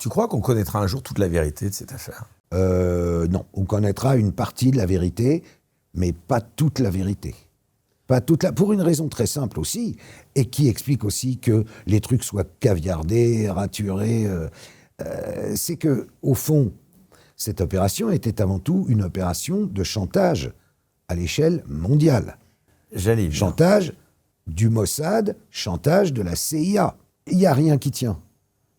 Tu crois qu'on connaîtra un jour toute la vérité de cette affaire ? Non, on connaîtra une partie de la vérité, mais pas toute la vérité. Pour une raison très simple aussi, et qui explique aussi que les trucs soient caviardés, raturés. C'est que, au fond, cette opération était avant tout une opération de chantage à l'échelle mondiale. J'allais dire. Chantage du Mossad, chantage de la CIA. Il n'y a rien qui tient.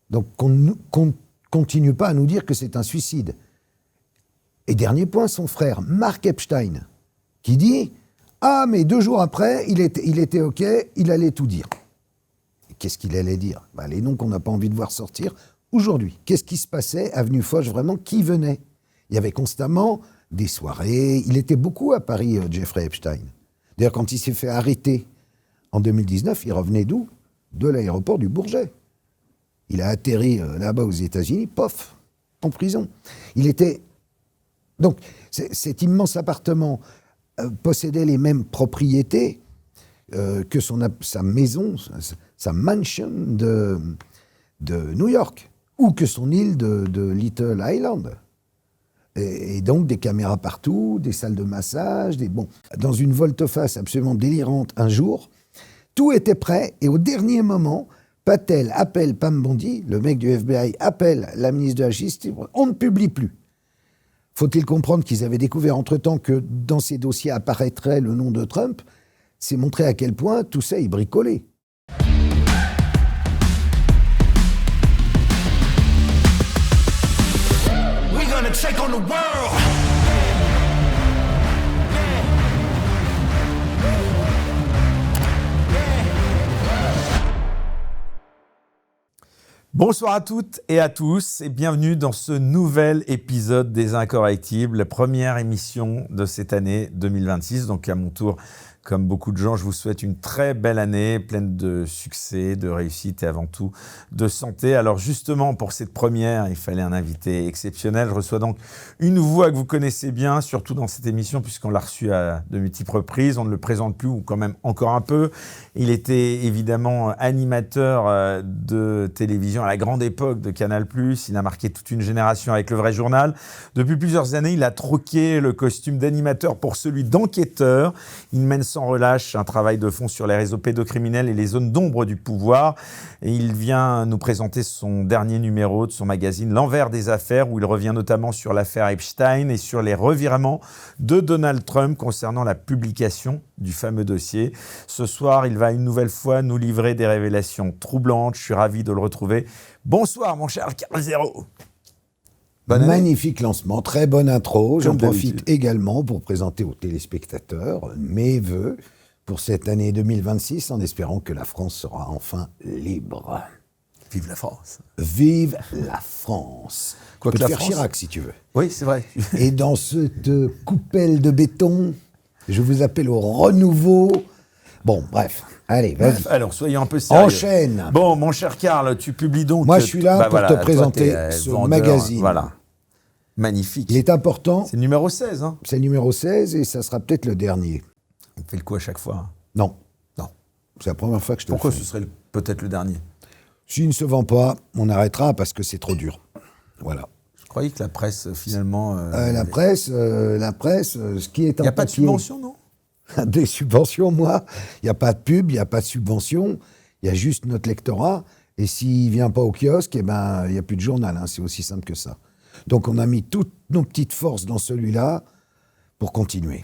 Donc qu'on continue pas à nous dire que c'est un suicide. Et dernier point, son frère, Mark Epstein, qui dit « Ah, mais 2 jours après, il était OK, il allait tout dire. » Qu'est-ce qu'il allait dire ? Les noms qu'on n'a pas envie de voir sortir aujourd'hui. Qu'est-ce qui se passait, avenue Foch, vraiment ? Qui venait ? Il y avait constamment des soirées. Il était beaucoup à Paris, Jeffrey Epstein. D'ailleurs, quand il s'est fait arrêter en 2019, il revenait d'où ? De l'aéroport du Bourget. Il a atterri là-bas aux États-Unis, pof, en prison. Il était... Donc, cet immense appartement possédait les mêmes propriétés que sa maison, sa mansion de New York, ou que son île de Little Island. Et donc, des caméras partout, des salles de massage, dans une volte-face absolument délirante un jour, tout était prêt, et au dernier moment, Patel appelle Pam Bondi, le mec du FBI appelle la ministre de la Justice, on ne publie plus. Faut-il comprendre qu'ils avaient découvert entre-temps que dans ces dossiers apparaîtrait le nom de Trump ? C'est montrer à quel point tout ça est bricolé. We're gonna take on the world. Bonsoir à toutes et à tous et bienvenue dans ce nouvel épisode des Incorrectibles, première émission de cette année 2026. Donc à mon tour, comme beaucoup de gens, je vous souhaite une très belle année, pleine de succès, de réussite et avant tout de santé. Alors justement, pour cette première, il fallait un invité exceptionnel. Je reçois donc une voix que vous connaissez bien, surtout dans cette émission, puisqu'on l'a reçu à de multiples reprises. On ne le présente plus, ou quand même encore un peu. Il était évidemment animateur de télévision à la grande époque de Canal+. Il a marqué toute une génération avec Le Vrai Journal. Depuis plusieurs années, il a troqué le costume d'animateur pour celui d'enquêteur. Il mène sans relâche un travail de fond sur les réseaux pédocriminels et les zones d'ombre du pouvoir. Et il vient nous présenter son dernier numéro de son magazine L'Envers des Affaires, où il revient notamment sur l'affaire Epstein et sur les revirements de Donald Trump concernant la publication du fameux dossier. Ce soir, il va une nouvelle fois nous livrer des révélations troublantes. Je suis ravi de le retrouver. Bonsoir, mon cher Carl Zero. Magnifique lancement, très bonne intro. J'en Comme profite d'habitude. également pour présenter aux téléspectateurs mes vœux pour cette année 2026, en espérant que la France sera enfin libre. Vive la France. Vive la France. Quoique Tu peux la te faire France- Chirac si tu veux. Oui, c'est vrai. Et dans cette coupelle de béton, je vous appelle au renouveau. Bon, bref, allez, vas-y. Alors, soyons un peu sérieux. Enchaîne. Bon, mon cher Carl, tu publies donc... Moi, je suis là pour te toi, présenter t'es, ce vendeur, magazine. Voilà. Magnifique. Il est important, C'est le numéro 16, hein. c'est le numéro 16 et ça sera peut-être le dernier. On fait le coup à chaque fois. Non, Non. c'est la première fois que je te Pourquoi le fais. ce serait peut-être le dernier ? S'il ne se vend pas, on arrêtera parce que c'est trop dur. Voilà. Je croyais que la presse, finalement... La presse, ce qui est Il en n'y a pas de papier- subvention, non ? Des subventions, moi. Il n'y a pas de pub, il n'y a pas de subvention. Il y a juste notre lectorat. Et s'il ne vient pas au kiosque, il n'y a plus de journal. C'est aussi simple que ça. Donc on a mis toutes nos petites forces dans celui-là pour continuer.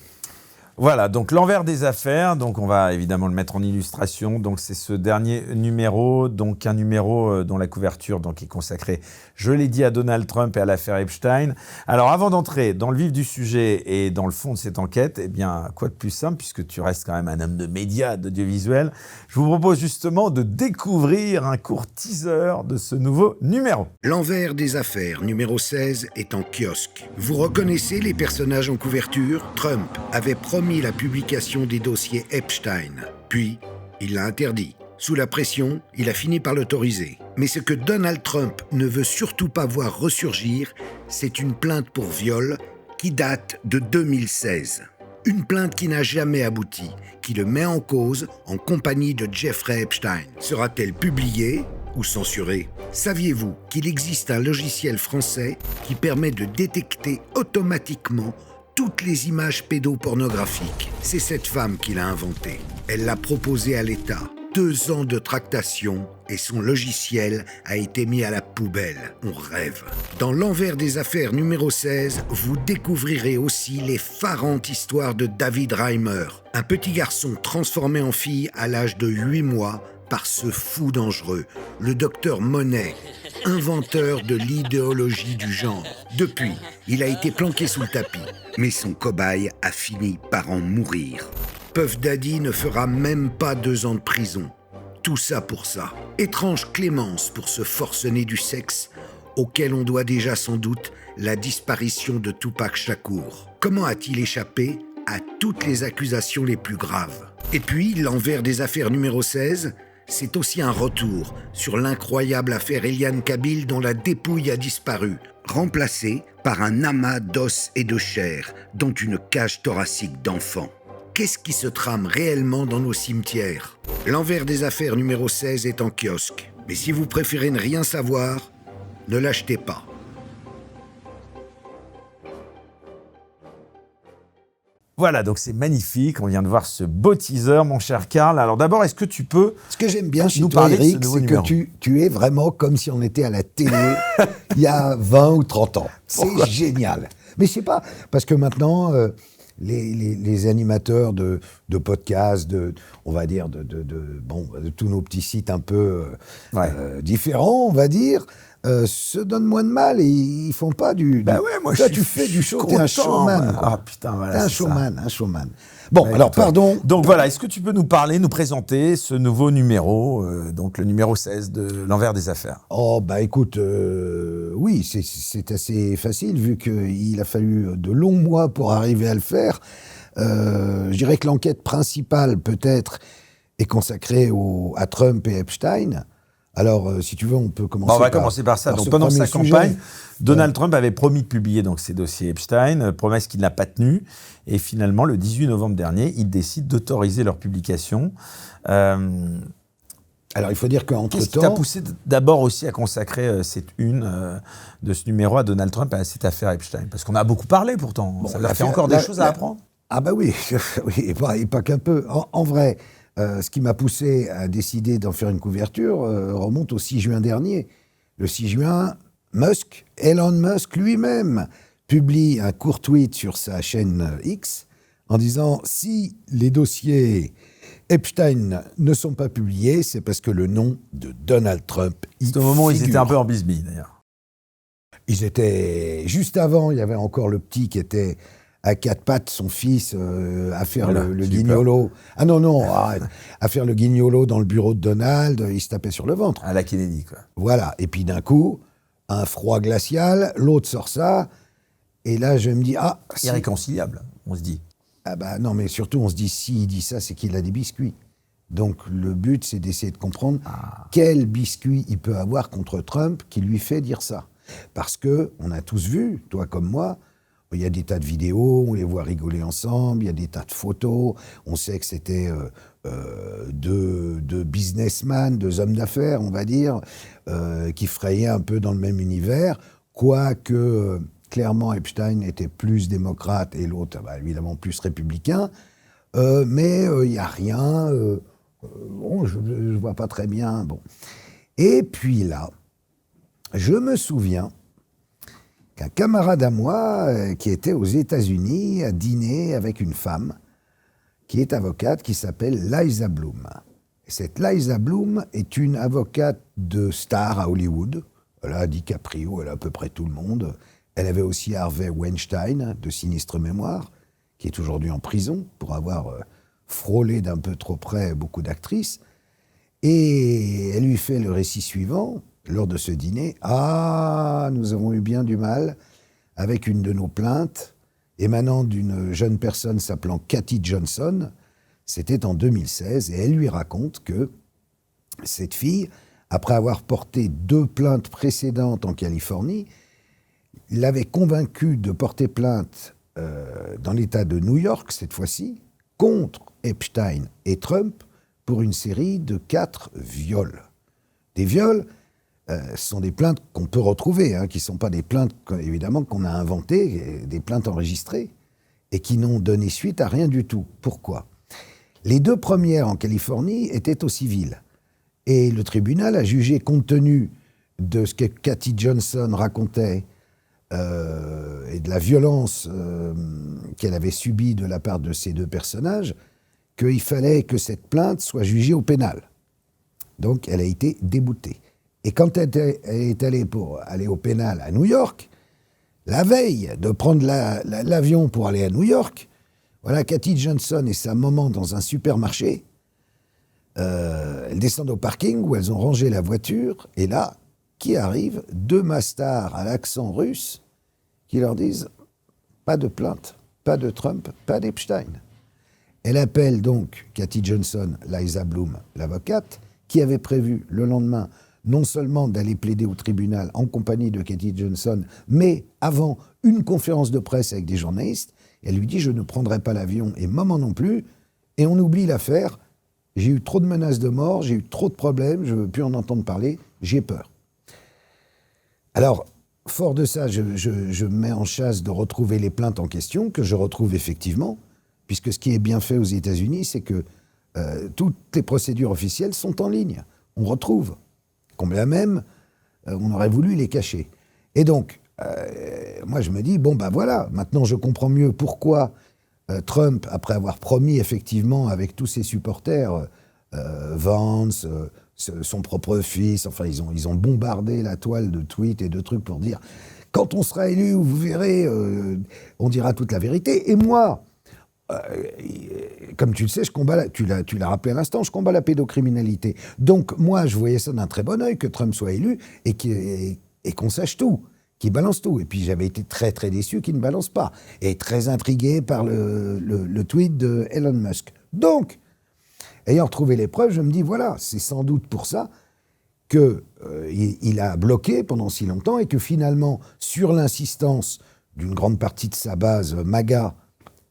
Voilà, donc l'envers des affaires, donc on va évidemment le mettre en illustration. Donc c'est ce dernier numéro, donc un numéro dont la couverture donc est consacrée, je l'ai dit, à Donald Trump et à l'affaire Epstein. Alors avant d'entrer dans le vif du sujet et dans le fond de cette enquête, eh bien quoi de plus simple, puisque tu restes quand même un homme de médias, d'audiovisuel, je vous propose justement de découvrir un court teaser de ce nouveau numéro. L'envers des affaires, numéro 16, est en kiosque. Vous reconnaissez les personnages en couverture ? Trump avait promis la publication des dossiers Epstein. Puis, il l'a interdit. Sous la pression, il a fini par l'autoriser. Mais ce que Donald Trump ne veut surtout pas voir ressurgir, c'est une plainte pour viol qui date de 2016. Une plainte qui n'a jamais abouti, qui le met en cause en compagnie de Jeffrey Epstein. Sera-t-elle publiée ? ou censuré. Saviez-vous qu'il existe un logiciel français qui permet de détecter automatiquement toutes les images pédopornographiques? C'est cette femme qui l'a inventé. Elle l'a proposé à l'État. 2 ans de tractation et son logiciel a été mis à la poubelle. On rêve. Dans l'envers des affaires numéro 16, vous découvrirez aussi l'effarante histoire de David Reimer, un petit garçon transformé en fille à l'âge de 8 mois par ce fou dangereux, le docteur Monet, inventeur de l'idéologie du genre. Depuis, il a été planqué sous le tapis, mais son cobaye a fini par en mourir. Puff Daddy ne fera même pas 2 ans de prison. Tout ça pour ça. Étrange clémence pour ce forcené du sexe, auquel on doit déjà sans doute la disparition de Tupac Shakur. Comment a-t-il échappé à toutes les accusations les plus graves? Et puis, l'envers des affaires numéro 16, c'est aussi un retour sur l'incroyable affaire Eliane Kabyl dont la dépouille a disparu, remplacée par un amas d'os et de chair, dont une cage thoracique d'enfant. Qu'est-ce qui se trame réellement dans nos cimetières? L'envers des affaires numéro 16 est en kiosque. Mais si vous préférez ne rien savoir, ne l'achetez pas. Voilà, donc c'est magnifique. On vient de voir ce beau teaser, mon cher Karl. Alors d'abord, est-ce que tu peux Ce que j'aime bien chez nous toi, parler de ce Eric, nouveau c'est numéro? que tu es vraiment comme si on était à la télé il y a 20 ou 30 ans. Pourquoi? C'est génial. Mais je sais pas, parce que maintenant, les animateurs de podcasts, on va dire, de tous nos petits sites un peu différents, on va dire, se donnent moins de mal et ils font pas du... Bah ouais, moi toi, je tu suis fais du show, t'es content, un showman. moi. quoi. Ah putain, voilà, T'es un c'est showman, ça. un showman. Bon, Ouais, alors toi. pardon. Donc voilà, est-ce que tu peux nous parler, nous présenter ce nouveau numéro, donc le numéro 16 de l'envers des affaires? Oh, bah écoute, oui, c'est assez facile vu qu'il a fallu de longs mois pour arriver à le faire. Je dirais que l'enquête principale, peut-être, est consacrée à Trump et Epstein. Alors, si tu veux, on peut commencer On va commencer par ça. Donc, ce pendant premier sa sujet. campagne, Donald Trump avait promis de publier donc, ses dossiers Epstein, promesse qu'il n'a pas tenue. Et finalement, le 18 novembre dernier, il décide d'autoriser leur publication. Alors, il faut dire Qu'est-ce qui t'a qu'entre-temps... poussé d'abord aussi à consacrer cette une de ce numéro à Donald Trump et à cette affaire Epstein? Parce qu'on a beaucoup parlé pourtant. Ça leur fait encore des choses à apprendre. Ah bah oui, oui et pas qu'un peu. En vrai, ce qui m'a poussé à décider d'en faire une couverture remonte au 6 juin dernier. Le 6 juin, Elon Musk lui-même, publie un court tweet sur sa chaîne X en disant « Si les dossiers Epstein ne sont pas publiés, c'est parce que le nom de Donald Trump y C'est au moment où ils étaient figure. un peu en bisbille, d'ailleurs. Ils étaient... Juste avant, il y avait encore le petit qui était à 4 pattes, son fils, à faire Voilà, le j'ai eu guignolo. Ah non, arrête. À faire le guignolo dans le bureau de Donald, il se tapait sur le ventre. À la Kennedy, quoi. Voilà. Et puis d'un coup, un froid glacial, l'autre sort ça, et là, je me dis, Irréconciliable, on se dit. Ah bah non, mais surtout, on se dit, s'il dit ça, c'est qu'il a des biscuits. Donc le but, c'est d'essayer de comprendre quel biscuit il peut avoir contre Trump qui lui fait dire ça. Parce que on a tous vu, toi comme moi, il y a des tas de vidéos, on les voit rigoler ensemble, il y a des tas de photos, on sait que c'était deux businessmen, 2 hommes d'affaires, on va dire, qui frayaient un peu dans le même univers, quoique clairement Epstein était plus démocrate et l'autre, évidemment, plus républicain, mais il n'y a rien, je ne vois pas très bien. Bon. Et puis là, je me souviens qu'un camarade à moi qui était aux États-Unis a dîné avec une femme qui est avocate, qui s'appelle Liza Bloom. Et cette Liza Bloom est une avocate de star à Hollywood. Elle a DiCaprio, elle a à peu près tout le monde. Elle avait aussi Harvey Weinstein, de Sinistre Mémoire, qui est aujourd'hui en prison pour avoir frôlé d'un peu trop près beaucoup d'actrices. Et elle lui fait le récit suivant. Lors de ce dîner, nous avons eu bien du mal avec une de nos plaintes émanant d'une jeune personne s'appelant Cathy Johnson. C'était en 2016 et elle lui raconte que cette fille, après avoir porté 2 plaintes précédentes en Californie, l'avait convaincue de porter plainte dans l'État de New York, cette fois-ci, contre Epstein et Trump pour une série de 4 viols. des viols, ce sont des plaintes qu'on peut retrouver, qui ne sont pas des plaintes, évidemment, qu'on a inventées, des plaintes enregistrées, et qui n'ont donné suite à rien du tout. Pourquoi ? Les 2 premières en Californie étaient au civil. Et le tribunal a jugé, compte tenu de ce que Cathy Johnson racontait et de la violence qu'elle avait subie de la part de ces 2 personnages, qu'il fallait que cette plainte soit jugée au pénal. Donc, elle a été déboutée. Et quand elle est allée pour aller au pénal à New York, la veille de prendre l'avion pour aller à New York, voilà, Cathy Johnson et sa maman dans un supermarché. Elles descendent au parking où elles ont rangé la voiture. Et là, qui arrive ? 2 mastards à l'accent russe qui leur disent « Pas de plainte, pas de Trump, pas d'Epstein ». Elle appelle donc Cathy Johnson, Liza Bloom, l'avocate, qui avait prévu le lendemain non seulement d'aller plaider au tribunal en compagnie de Cathy Johnson, mais avant une conférence de presse avec des journalistes. Elle lui dit « Je ne prendrai pas l'avion et maman non plus ». Et on oublie l'affaire. J'ai eu trop de menaces de mort, j'ai eu trop de problèmes, je ne veux plus en entendre parler, j'ai peur. Alors, fort de ça, je mets en chasse de retrouver les plaintes en question, que je retrouve effectivement, puisque ce qui est bien fait aux États-Unis, c'est que toutes les procédures officielles sont en ligne. On retrouve. Combien même, on aurait voulu les cacher. Et donc, moi je me dis, bon ben voilà, maintenant je comprends mieux pourquoi Trump, après avoir promis effectivement avec tous ses supporters, Vance, son propre fils, enfin ils ont bombardé la toile de tweets et de trucs pour dire « Quand on sera élu, vous verrez, on dira toute la vérité ». Et moi, comme tu le sais, tu l'as rappelé à l'instant, je combats la pédocriminalité. Donc moi, je voyais ça d'un très bon œil que Trump soit élu et qu'on sache tout, qu'il balance tout. Et puis j'avais été très très déçu qu'il ne balance pas. Et très intrigué par le tweet de Elon Musk. Donc, ayant retrouvé les preuves, je me dis, voilà, c'est sans doute pour ça qu'il a bloqué pendant si longtemps et que finalement, sur l'insistance d'une grande partie de sa base MAGA,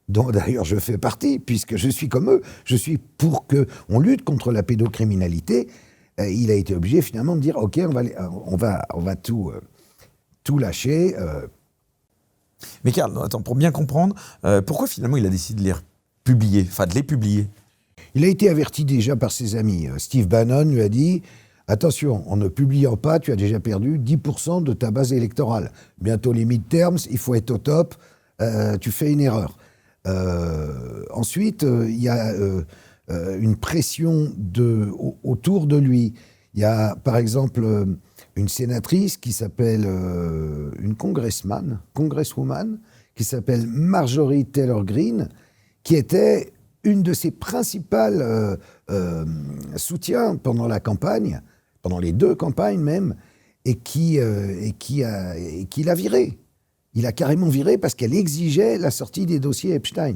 dont d'ailleurs je fais partie, puisque je suis comme eux, je suis pour qu'on lutte contre la pédocriminalité, il a été obligé finalement de dire, ok, on va tout lâcher. Mais Karl, attends, pour bien comprendre, pourquoi finalement il a décidé de les publier, enfin de les publier ? Il a été averti déjà par ses amis. Steve Bannon lui a dit « Attention, en ne publiant pas, tu as déjà perdu 10% de ta base électorale. Bientôt les midterms, il faut être au top, tu fais une erreur. » Ensuite, il y a une pression autour de lui. Il y a, par exemple, une sénatrice qui s'appelle, une congresswoman, qui s'appelle Marjorie Taylor Greene, qui était une de ses principales soutiens pendant la campagne, pendant les 2 campagnes même, et qui l'a viré. Il a carrément viré parce qu'elle exigeait la sortie des dossiers Epstein.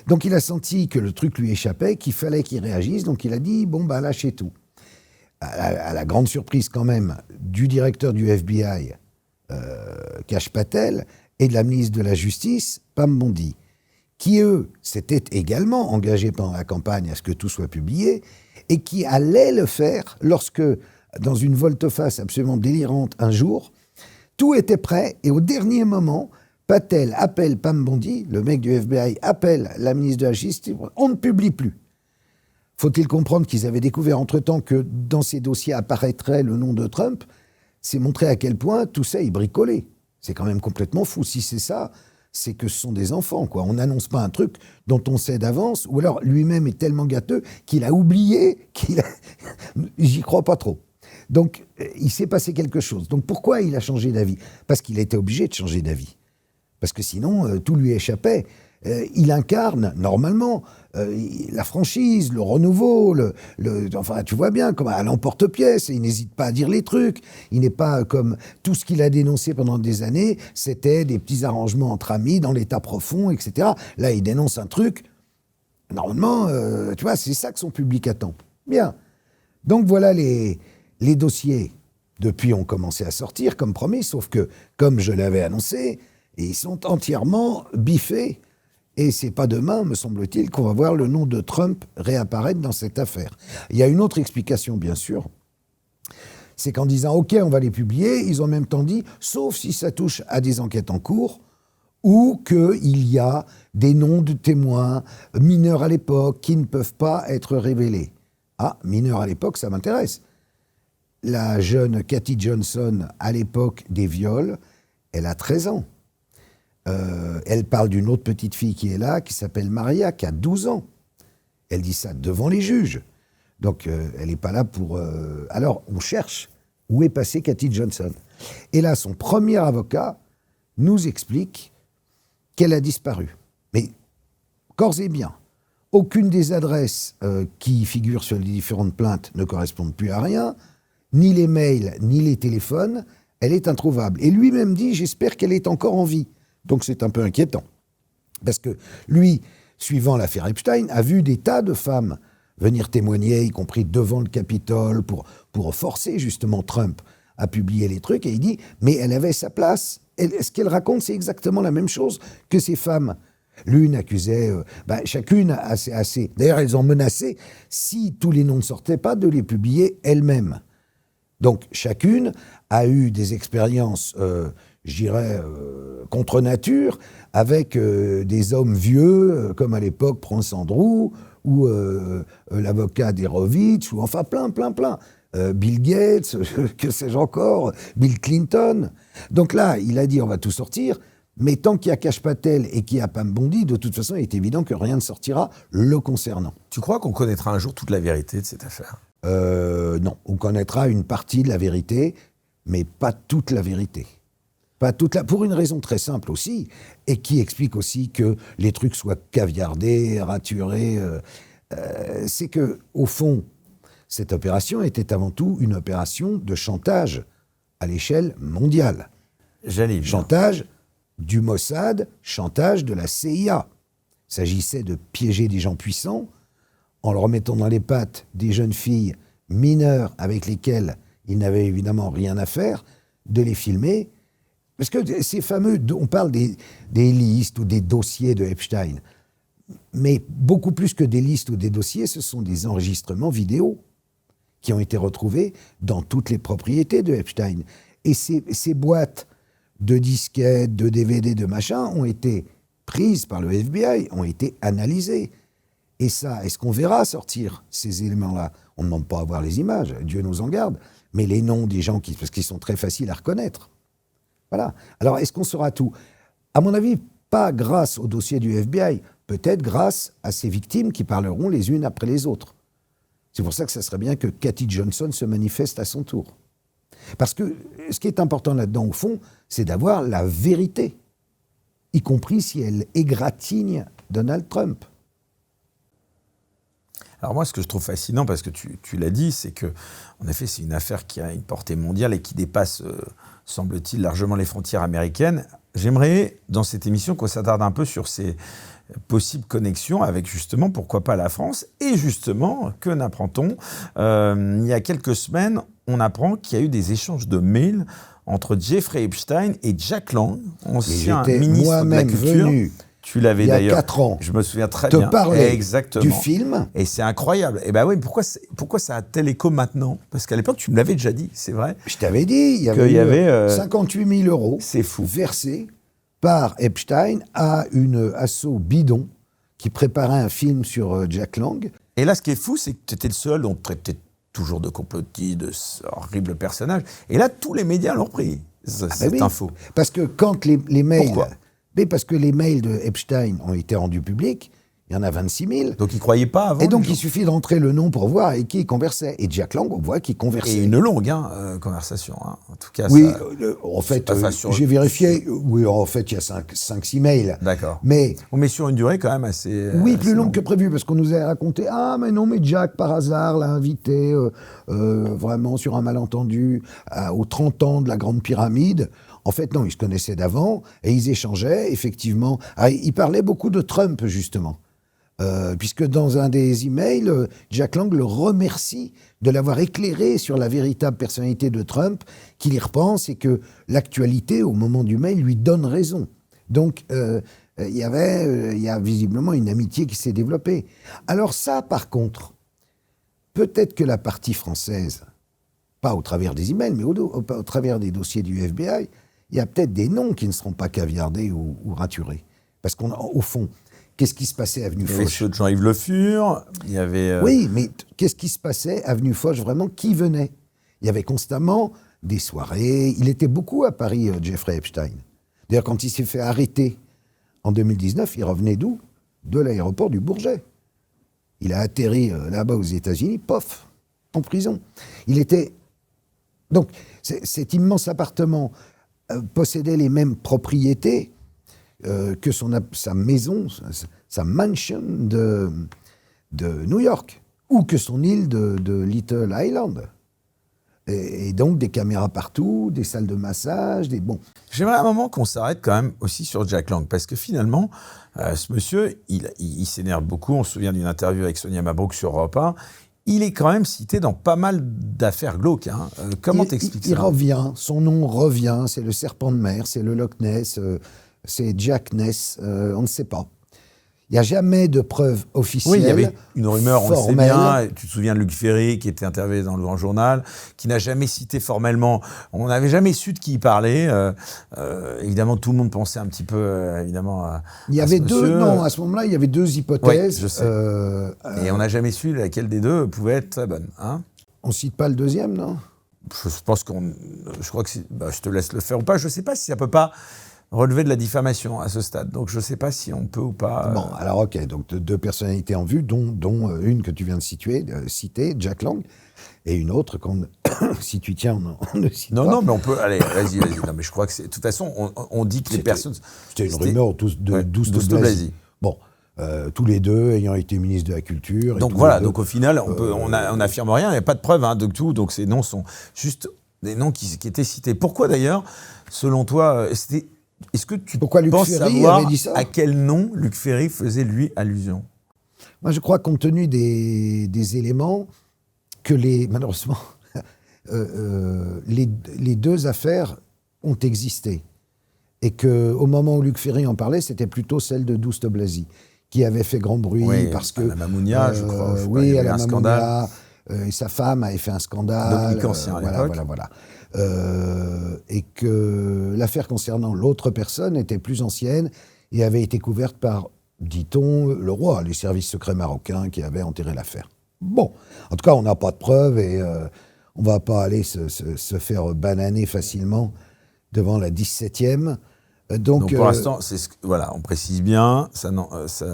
Donc il a senti que le truc lui échappait, qu'il fallait qu'il réagisse, donc il a dit « bon, bah lâchez tout ». À la grande surprise quand même du directeur du FBI, Kash Patel, et de la ministre de la Justice, Pam Bondi, qui, eux, s'étaient également engagés pendant la campagne à ce que tout soit publié, et qui allaient le faire lorsque, dans une volte-face absolument délirante un jour, tout était prêt, et au dernier moment, Patel appelle Pam Bondi, le mec du FBI appelle la ministre de la Justice, on ne publie plus. Faut-il comprendre qu'ils avaient découvert entre-temps que dans ces dossiers apparaîtrait le nom de Trump ? C'est montrer à quel point tout ça est bricolé. C'est quand même complètement fou. Si c'est ça, c'est que ce sont des enfants, quoi. On n'annonce pas un truc dont on sait d'avance, ou alors lui-même est tellement gâteux qu'il a oublié, J'y crois pas trop. Donc, il s'est passé quelque chose. Donc, pourquoi il a changé d'avis ? Parce qu'il était obligé de changer d'avis. Parce que sinon, tout lui échappait. Il incarne, normalement, la franchise, le renouveau, enfin, tu vois bien, comme à l'emporte-pièce, il n'hésite pas à dire les trucs. Il n'est pas comme tout ce qu'il a dénoncé pendant des années, c'était des petits arrangements entre amis, dans l'état profond, etc. Là, il dénonce un truc. Normalement, tu vois, c'est ça que son public attend. Bien. Donc, voilà les dossiers, depuis, ont commencé à sortir, comme promis, sauf que, comme je l'avais annoncé, ils sont entièrement biffés. Et c'est pas demain, me semble-t-il, qu'on va voir le nom de Trump réapparaître dans cette affaire. Il y a une autre explication, bien sûr. c'est qu'en disant « Ok, on va les publier », ils ont en même temps dit « Sauf si ça touche à des enquêtes en cours ou qu'il y a des noms de témoins mineurs à l'époque qui ne peuvent pas être révélés. » Ah, mineurs à l'époque, ça m'intéresse. La jeune Cathy Johnson, à l'époque des viols, elle a 13 ans. Elle parle d'une autre petite fille qui est là, qui s'appelle Maria, qui a 12 ans. Elle dit ça devant les juges. Donc, elle n'est pas là pour... Alors, on cherche où est passée Cathy Johnson. Et là, son premier avocat nous explique qu'elle a disparu. Mais, corps et bien, aucune des adresses qui figurent sur les différentes plaintes ne correspondent plus à rien, ni les mails, ni les téléphones, elle est introuvable. Et lui-même dit, j'espère qu'elle est encore en vie. Donc c'est un peu inquiétant. Parce que lui, suivant l'affaire Epstein, a vu des tas de femmes venir témoigner, y compris devant le Capitole, pour forcer justement Trump à publier les trucs. Et il dit, mais elle avait sa place. Ce qu'elle raconte, c'est exactement la même chose que ces femmes. L'une accusait, chacune assez. D'ailleurs, elles ont menacé, si tous les noms ne sortaient pas, de les publier elles-mêmes. Donc, chacune a eu des expériences, je dirais, contre nature, avec des hommes vieux, comme à l'époque Prince Andrew, ou l'avocat d'Horowitz, ou enfin plein. Bill Gates, que sais-je encore, Bill Clinton. Donc là, il a dit, on va tout sortir, mais tant qu'il y a Kash Patel et qu'il y a Pam Bondi, de toute façon, il est évident que rien ne sortira le concernant. Tu crois qu'on connaîtra un jour toute la vérité de cette affaire ? Non, on connaîtra une partie de la vérité, mais pas toute la vérité. Pas toute la... Pour une raison très simple aussi, et qui explique aussi que les trucs soient caviardés, raturés. C'est que, au fond, cette opération était avant tout une opération de chantage à l'échelle mondiale. Chantage du Mossad, chantage de la CIA. Il s'agissait de piéger des gens puissants en leur mettant dans les pattes des jeunes filles mineures avec lesquelles ils n'avaient évidemment rien à faire, de les filmer. Parce que ces fameux... On parle des listes ou des dossiers de Epstein. Mais beaucoup plus que des listes ou des dossiers, ce sont des enregistrements vidéo qui ont été retrouvés dans toutes les propriétés de Epstein. Et ces boîtes de disquettes, de DVD, de machin, ont été prises par le FBI, ont été analysées. Et ça, est-ce qu'on verra sortir ces éléments-là ? On ne demande pas à voir les images, Dieu nous en garde, mais les noms des gens, parce qu'ils sont très faciles à reconnaître. Voilà. Alors, est-ce qu'on saura tout ? À mon avis, pas grâce au dossier du FBI, peut-être grâce à ces victimes qui parleront les unes après les autres. C'est pour ça que ça serait bien que Cathy Johnson se manifeste à son tour. Parce que ce qui est important là-dedans, au fond, c'est d'avoir la vérité, y compris si elle égratigne Donald Trump. Alors moi, ce que je trouve fascinant, parce que tu l'as dit, c'est que, en effet, c'est une affaire qui a une portée mondiale et qui dépasse, semble-t-il, largement les frontières américaines. J'aimerais, dans cette émission, qu'on s'attarde un peu sur ces possibles connexions avec, justement, pourquoi pas la France. Et justement, que n'apprend-on ? Il y a quelques semaines, on apprend qu'il y a eu des échanges de mails entre Jeffrey Epstein et Jack Lang, ancien ministre de la Culture. Venu. Tu l'avais il y a d'ailleurs. 4 ans. Je me souviens très te bien. parler Exactement. du film. Et c'est incroyable. Et ben oui, pourquoi ça a tel écho maintenant ? Parce qu'à l'époque, tu me l'avais déjà dit, c'est vrai. Je t'avais dit, il y avait 58 000 € c'est fou. versés par Epstein à une asso bidon qui préparait un film sur Jack Lang. Et là, ce qui est fou, c'est que tu étais le seul, on te traitait toujours de complotiste, de ce horrible personnage. Et là, tous les médias l'ont repris, cette info. Parce que quand les mails... Pourquoi ? Mais parce que les mails de Epstein ont été rendus publics, il y en a 26 000. Donc ils ne croyaient pas avant. Et donc il suffit d'entrer le nom pour voir avec qui il conversait. Et Jack Lang, on voit qu'il conversait. Et une longue conversation. Hein. En tout cas, oui, ça, en fait, j'ai vérifié. Oui, en fait, il y a 5-6 mails. D'accord. Mais sur une durée quand même assez... Oui, plus longue que prévu, parce qu'on nous a raconté « Ah, mais non, mais Jack, par hasard, l'a invité vraiment sur un malentendu aux 30 ans de la Grande Pyramide ». En fait, non, ils se connaissaient d'avant et ils échangeaient, effectivement. Ah, ils parlaient beaucoup de Trump, justement. Puisque dans un des emails, Jack Lang le remercie de l'avoir éclairé sur la véritable personnalité de Trump, qu'il y repense et que l'actualité, au moment du mail, lui donne raison. Donc, il y a visiblement une amitié qui s'est développée. Alors ça, par contre, peut-être que la partie française pas au travers des emails, mais au travers des dossiers du FBI, il y a peut-être des noms qui ne seront pas caviardés ou raturés. Parce qu'au fond, qu'est-ce qui se passait avenue Il y avait Foch? ceux de Jean-Yves Le Fur, il y avait... Oui, mais qu'est-ce qui se passait avenue Foch vraiment? Qui venait? Il y avait constamment des soirées. Il était beaucoup à Paris, Jeffrey Epstein. D'ailleurs, quand il s'est fait arrêter en 2019, il revenait d'où? De l'aéroport du Bourget. Il a atterri là-bas aux États-Unis, pof, en prison. Il était... Donc, cet immense appartement possédait les mêmes propriétés que sa maison, sa mansion de New York, ou que son île de Little Island. Et donc des caméras partout, des salles de massage, bon. J'aimerais un moment qu'on s'arrête quand même aussi sur Jack Lang, parce que finalement, ce monsieur, il s'énerve beaucoup. On se souvient d'une interview avec Sonia Mabrouk sur Europe 1. Il est quand même cité dans pas mal d'affaires glauques. Hein. Comment t'expliques ça? Il revient, son nom revient, c'est le serpent de mer, c'est le Loch Ness, c'est Jack Ness, on ne sait pas. Il n'y a jamais de preuves officielles. Oui, il y avait une rumeur, on le sait formelle. bien. Tu te souviens de Luc Ferry, qui était interviewé dans le Grand Journal, qui n'a jamais cité formellement. On n'avait jamais su de qui il parlait. Évidemment, tout le monde pensait un petit peu, évidemment, à Il y avait ce deux, monsieur. non, à ce moment-là, il y avait deux hypothèses. Oui, je sais. Et on n'a jamais su laquelle des deux pouvait être très bonne. Hein, on ne cite pas le deuxième, non? je pense je crois que je te laisse le faire ou pas. Je ne sais pas si ça ne peut pas relever de la diffamation à ce stade. Donc, je ne sais pas si on peut ou pas... Bon, alors, OK. Donc, deux personnalités en vue, dont une que tu viens de citer, Jack Lang, et une autre qu'on, si tu tiens, on ne cite pas. Non, mais on peut... Allez, vas-y. Non, mais je crois que c'est... De toute façon, on dit que les personnes... C'était une rumeur de Douste Blazy. Bon, tous les deux ayant été ministres de la Culture. Donc voilà, donc au final, on n'affirme rien, il n'y a pas de preuve de tout, donc ces noms sont juste des noms qui étaient cités. Pourquoi d'ailleurs, selon toi, est-ce que tu Pourquoi Luc penses Ferry savoir avait dit ça? à quel nom Luc Ferry faisait lui allusion? Moi, je crois, compte tenu des éléments, que malheureusement, les deux affaires ont existé. Et qu'au moment où Luc Ferry en parlait, c'était plutôt celle de Douste Blazy, qui avait fait grand bruit parce que... à la Mamounia, je crois. Oui, à la Mamounia. Et sa femme avait fait un scandale. Dominique Ancien, à l'époque. Voilà. Et que l'affaire concernant l'autre personne était plus ancienne et avait été couverte par, dit-on, le roi, les services secrets marocains qui avaient enterré l'affaire. Bon, en tout cas, on n'a pas de preuves et on ne va pas aller se faire bananer facilement devant la 17e. Donc pour l'instant, voilà, on précise bien, on si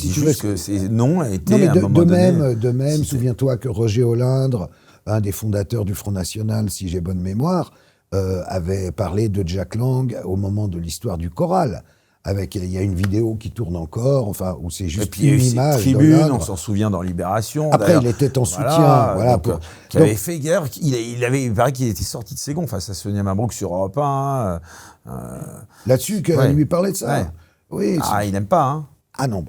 dit tu juste veux, que ces noms étaient non, mais à un moment donné... De même, cités. souviens-toi que Roger Hollande, un des fondateurs du Front National, si j'ai bonne mémoire, avait parlé de Jack Lang au moment de l'histoire du choral. Il y a une vidéo qui tourne encore, enfin, où c'est juste une image. Tribune, on s'en souvient dans Libération. Après, il était en soutien. Voilà, avait fait guerre. Il paraît qu'il était sorti de ses gonds face à Sonia Mabrouk sur Europe 1. Là-dessus, qu'elle lui parlait de ça. Ouais. Oui, il n'aime pas. Hein. Ah non,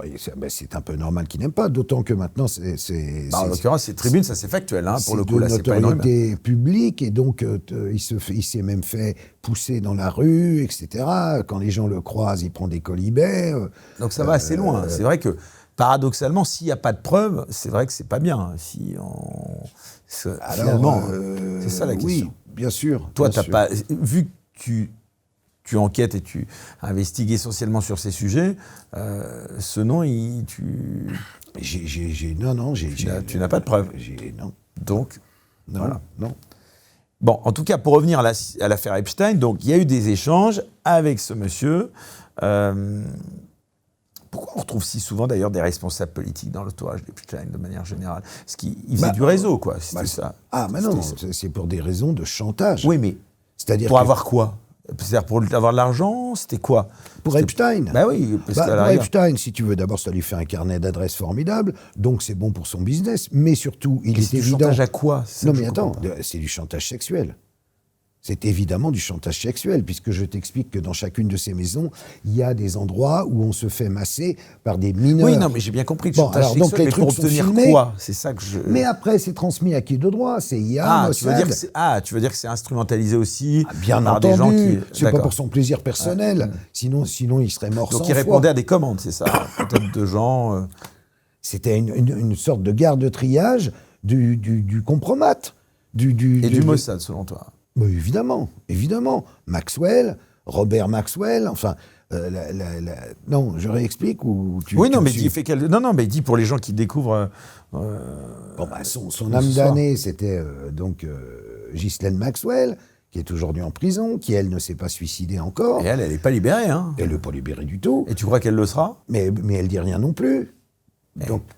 c'est un peu normal qu'il n'aime pas, d'autant que maintenant, en l'occurrence, ces tribunes, ça c'est factuel. Hein, pour le coup, de là, c'est pas énorme. notoriété publique, et donc il s'est même fait pousser dans la rue, etc. Quand les gens le croisent, il prend des colibets. Donc ça va assez loin. C'est vrai que, paradoxalement, s'il n'y a pas de preuves, c'est vrai que c'est pas bien. Finalement, c'est ça la question. Oui, bien sûr. Toi, bien t'as pas... Vu que tu enquêtes et tu investigues essentiellement sur ces sujets, ce nom, tu n'as pas de preuves. Non. Donc, non, voilà. Non. Bon, en tout cas, pour revenir à l'affaire Epstein, donc il y a eu des échanges avec ce monsieur. Pourquoi on retrouve si souvent d'ailleurs des responsables politiques dans l'entourage d'Epstein de manière générale? Parce qu'il faisait du réseau, quoi. C'était ça. Ah, mais non, c'est pour des raisons de chantage. Oui, mais c'est-à-dire pour avoir quoi? C'est-à-dire pour avoir de l'argent, c'était quoi? Pour Epstein? Bah oui, parce qu'à la pour rigueur... Epstein, si tu veux, d'abord, ça lui fait un carnet d'adresses formidable, donc c'est bon pour son business, mais surtout, il est évident... Du chantage à quoi? Non, mais attends, c'est du chantage sexuel. C'est évidemment du chantage sexuel, puisque je t'explique que dans chacune de ces maisons, il y a des endroits où on se fait masser par des mineurs. Oui, non, mais j'ai bien compris le chantage sexuel, donc les mais trucs pour sont obtenir filmés. quoi? C'est ça que je... Mais après, c'est transmis à qui de droit? C'est IA, tu veux dire que c'est instrumentalisé aussi bien par entendu, des gens qui... c'est pas pour son plaisir personnel. Sinon, il serait mort donc 100 il fois. répondait à des commandes, c'est ça? Peut-être de gens... C'était une sorte de garde de triage du compromat. du Mossad, selon toi? Mais évidemment. Maxwell, Robert Maxwell, enfin... non, je réexplique ou tu... Oui, tu non, me mais suis mais dis pour les gens qui découvrent... Bon, bah, son âme damnée, c'était Ghislaine Maxwell, qui est aujourd'hui en prison, qui, elle, ne s'est pas suicidée encore. Et elle n'est pas libérée, hein. Elle n'est pas libérée du tout. Et tu crois qu'elle le sera? Mais elle dit rien non plus.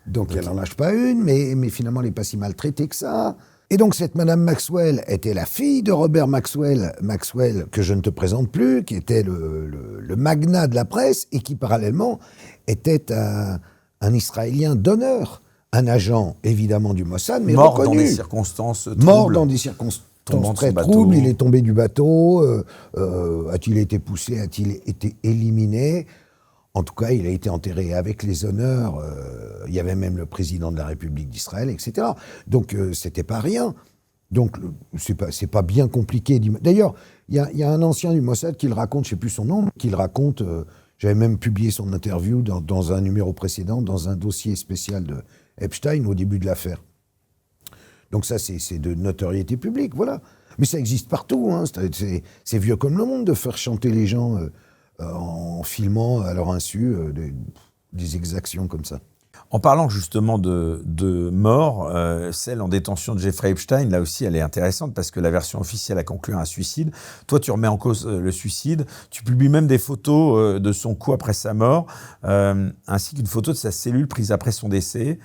Donc elle n'en lâche pas une, mais finalement, elle n'est pas si maltraitée que ça. Et donc, cette Madame Maxwell était la fille de Robert Maxwell, que je ne te présente plus, qui était le magnat de la presse et qui, parallèlement, était un Israélien d'honneur. Un agent, évidemment, du Mossad, mais mort reconnu. Dans des circonstances troubles. Mort dans des circonstances très troubles. Il est tombé du bateau. A-t-il été poussé? A-t-il été éliminé? En tout cas, il a été enterré avec les honneurs. Il y avait même le président de la République d'Israël, etc. Donc, c'était pas rien. Donc, c'est pas bien compliqué. D'ailleurs, il y a un ancien du Mossad qui le raconte, je sais plus son nom, qui le raconte. J'avais même publié son interview dans un numéro précédent, dans un dossier spécial de Epstein au début de l'affaire. Donc ça, c'est de notoriété publique, voilà. Mais ça existe partout, hein. C'est vieux comme le monde de faire chanter les gens en filmant à leur insu des exactions comme ça. En parlant justement de mort, celle en détention de Jeffrey Epstein, là aussi, elle est intéressante parce que la version officielle a conclu un suicide. Toi, tu remets en cause le suicide. Tu publies même des photos de son cou après sa mort, ainsi qu'une photo de sa cellule prise après son décès.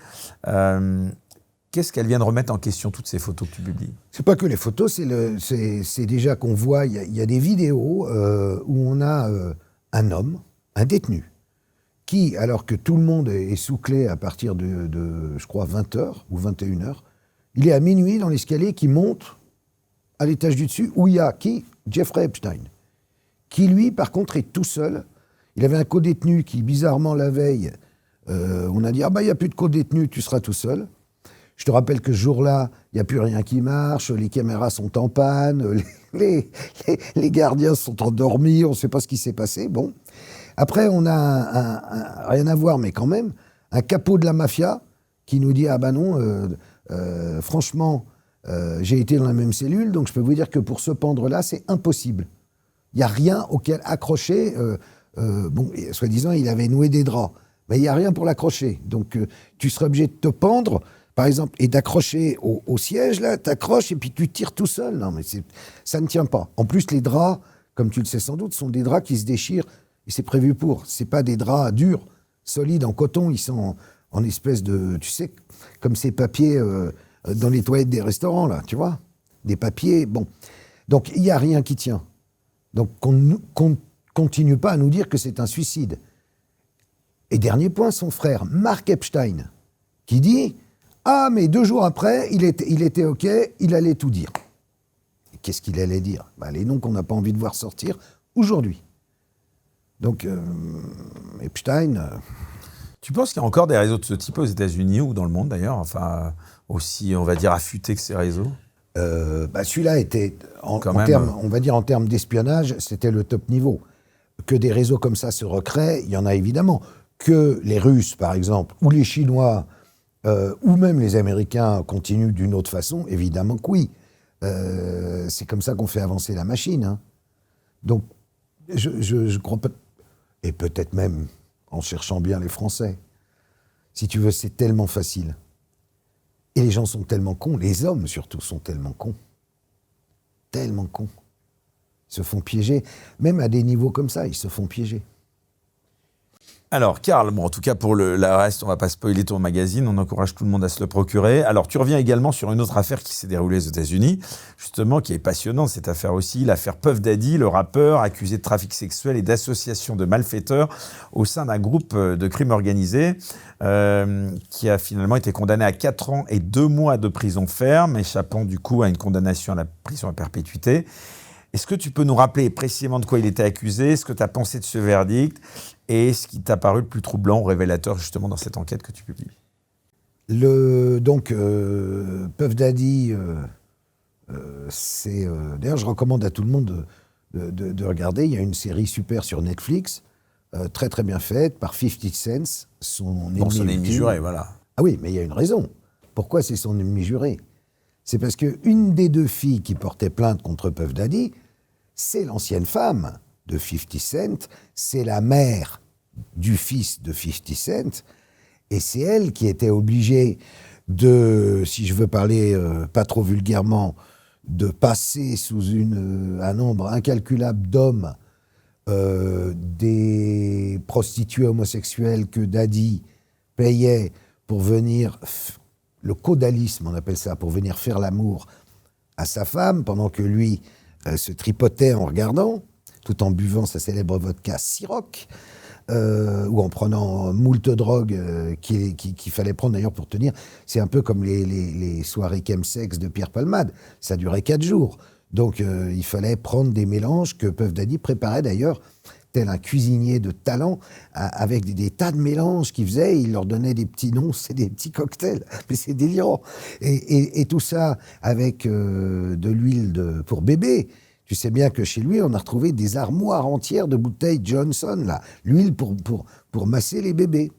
Qu'est-ce qu'elle vient de remettre en question, toutes ces photos que tu publies? C'est pas que les photos, c'est déjà qu'on voit, il y a des vidéos où on a un homme, un détenu, qui, alors que tout le monde est sous clé à partir de je crois, 20h ou 21h, il est à minuit dans l'escalier qui monte à l'étage du dessus, où il y a qui? Jeffrey Epstein, qui lui, par contre, est tout seul. Il avait un co-détenu qui, bizarrement, la veille, on a dit « Ah bah, il n'y a plus de co-détenu, tu seras tout seul ». Je te rappelle que ce jour-là, il n'y a plus rien qui marche, les caméras sont en panne, les gardiens sont endormis, on ne sait pas ce qui s'est passé. Bon. Après, on a rien à voir, mais quand même, un capot de la mafia qui nous dit « Ah ben non, franchement, j'ai été dans la même cellule, donc je peux vous dire que pour ce pendre-là, c'est impossible. Il n'y a rien auquel accrocher. Bon, soi-disant, il avait noué des draps, mais il n'y a rien pour l'accrocher. Donc, tu serais obligé de te pendre, par exemple, et d'accrocher au siège, là, t'accroches et puis tu tires tout seul. Non, mais ça ne tient pas. En plus, les draps, comme tu le sais sans doute, sont des draps qui se déchirent, et c'est prévu pour. C'est pas des draps durs, solides, en coton, ils sont en espèce de, tu sais, comme ces papiers dans les toilettes des restaurants, là, tu vois, des papiers, bon. Donc, il n'y a rien qui tient. Donc, qu'on continue pas à nous dire que c'est un suicide. Et dernier point, son frère, Mark Epstein, qui dit « Ah, mais 2 jours après, il était OK, il allait tout dire. » Qu'est-ce qu'il allait dire? Les noms qu'on n'a pas envie de voir sortir aujourd'hui. Donc, Epstein... Tu penses qu'il y a encore des réseaux de ce type aux États-Unis ou dans le monde d'ailleurs, enfin aussi, on va dire, affûtés que ces réseaux? Celui-là était, en termes d'espionnage, c'était le top niveau. Que des réseaux comme ça se recréent, il y en a évidemment. Que les Russes, par exemple, ou les Chinois, ou même les Américains continuent d'une autre façon, évidemment que oui. C'est comme ça qu'on fait avancer la machine. Hein. Donc, je crois pas... Et peut-être même en cherchant bien les Français. Si tu veux, c'est tellement facile. Et les gens sont tellement cons, les hommes surtout sont tellement cons. Tellement cons. Ils se font piéger. Même à des niveaux comme ça, ils se font piéger. Alors, Karl, bon, en tout cas pour le reste, on ne va pas spoiler ton magazine, on encourage tout le monde à se le procurer. Alors, tu reviens également sur une autre affaire qui s'est déroulée aux États-Unis, justement, qui est passionnante, cette affaire aussi, l'affaire Puff Daddy, le rappeur accusé de trafic sexuel et d'association de malfaiteurs au sein d'un groupe de crime organisé, qui a finalement été condamné à 4 ans et 2 mois de prison ferme, échappant du coup à une condamnation à la prison à perpétuité. Est-ce que tu peux nous rappeler précisément de quoi il était accusé, ce que tu as pensé de ce verdict et ce qui t'a paru le plus troublant ou révélateur justement dans cette enquête que tu publies? Puff Daddy, c'est... D'ailleurs, je recommande à tout le monde de regarder. Il y a une série super sur Netflix, très très bien faite, par 50 Cent, son ennemi juré, voilà. Ah oui, mais il y a une raison. Pourquoi c'est son ennemi juré? C'est parce qu'une des deux filles qui portait plainte contre Puff Daddy, c'est l'ancienne femme de 50 Cent, c'est la mère du fils de 50 Cent, et c'est elle qui était obligée de, si je veux parler pas trop vulgairement, de passer sous un nombre incalculable d'hommes, des prostituées homosexuelles que Daddy payait pour venir, le caudalisme on appelle ça, pour venir faire l'amour à sa femme, pendant que lui se tripotait en regardant, tout en buvant sa célèbre vodka Ciroc, ou en prenant moult drogues qu'il fallait prendre d'ailleurs pour tenir. C'est un peu comme les soirées chemsex de Pierre Palmade, ça durait 4 jours. Donc il fallait prendre des mélanges que Puff Daddy préparait d'ailleurs, tel un cuisinier de talent, avec des tas de mélanges qu'il faisait. Il leur donnait des petits noms, c'est des petits cocktails, mais c'est délirant. Et tout ça avec de l'huile pour bébé. Tu sais bien que chez lui, on a retrouvé des armoires entières de bouteilles Johnson, là, l'huile pour masser les bébés,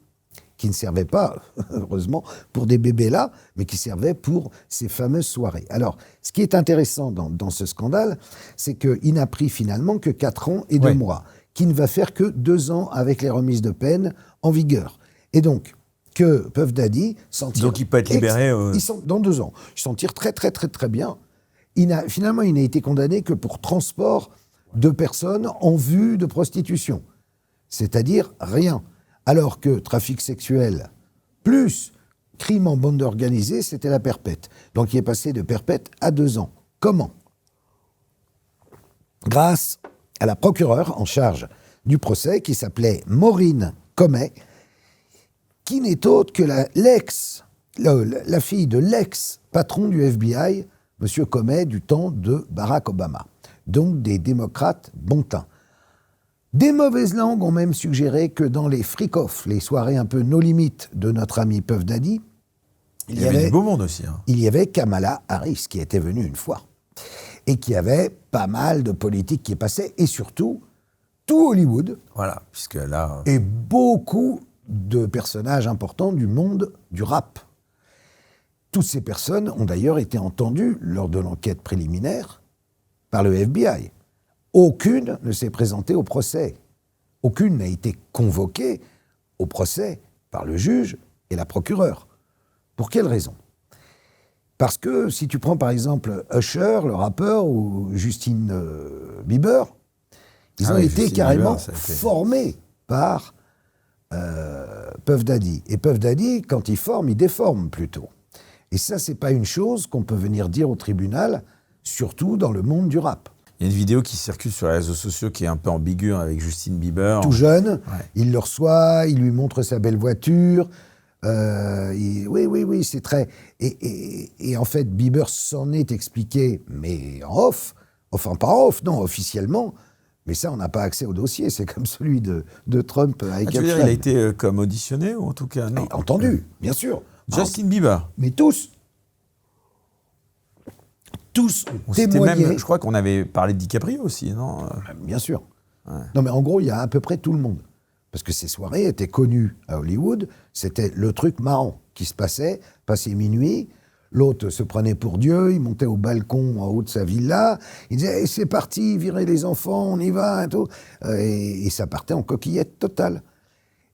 qui ne servait pas, heureusement, pour des bébés là, mais qui servait pour ces fameuses soirées. Alors, ce qui est intéressant dans ce scandale, c'est qu'il n'a pris finalement que 4 ans et 2 mois, qui ne va faire que 2 ans avec les remises de peine en vigueur. Et donc, que Puff Daddy s'en tire... Donc il peut être libéré... dans 2 ans. Il s'en tire très, très, très, très bien. Finalement, il n'a été condamné que pour transport de personnes en vue de prostitution. C'est-à-dire rien. Alors que trafic sexuel plus crime en bande organisée, c'était la perpète. Donc il est passé de perpète à 2 ans. Comment ? Grâce à la procureure en charge du procès, qui s'appelait Maureen Comey, qui n'est autre que la fille de l'ex-patron du FBI, M. Comey, du temps de Barack Obama. Donc des démocrates bon teint. Des mauvaises langues ont même suggéré que dans les freak-off, les soirées un peu no limit de notre ami Puff Daddy, il y avait du beau monde aussi. Il y avait Kamala Harris, qui était venue une fois. Et qui avait pas mal de politiques qui passaient, et surtout, tout Hollywood. Voilà, puisque là... Et beaucoup de personnages importants du monde du rap. Toutes ces personnes ont d'ailleurs été entendues lors de l'enquête préliminaire par le FBI. Aucune ne s'est présentée au procès. Aucune n'a été convoquée au procès par le juge et la procureure. Pour quelle raison ? Parce que si tu prends par exemple Usher, le rappeur, ou Justin Bieber, ils ont été carrément formés par Puff Daddy. Et Puff Daddy, quand il forme, il déforme plutôt. Et ça, c'est pas une chose qu'on peut venir dire au tribunal, surtout dans le monde du rap. Il y a une vidéo qui circule sur les réseaux sociaux qui est un peu ambiguë avec Justin Bieber. Tout jeune, il le reçoit, il lui montre sa belle voiture. Oui, c'est très... Et en fait, Bieber s'en est expliqué, mais en off. Enfin, pas en off, non, officiellement. Mais ça, on n'a pas accès au dossier. C'est comme celui de Trump avec tu veux dire, il a été comme auditionné, ou en tout cas, non ? Entendu, bien sûr. Justin Bieber. Mais tous ont témoigné. Même, je crois qu'on avait parlé de DiCaprio aussi, non ? Bien sûr. Ouais. Non, mais en gros, il y a à peu près tout le monde. Parce que ces soirées étaient connues à Hollywood. C'était le truc marrant qui se passait, passé minuit. L'autre se prenait pour Dieu, il montait au balcon en haut de sa villa. Il disait hey, « c'est parti, virez les enfants, on y va » et tout. Et ça partait en coquillette totale.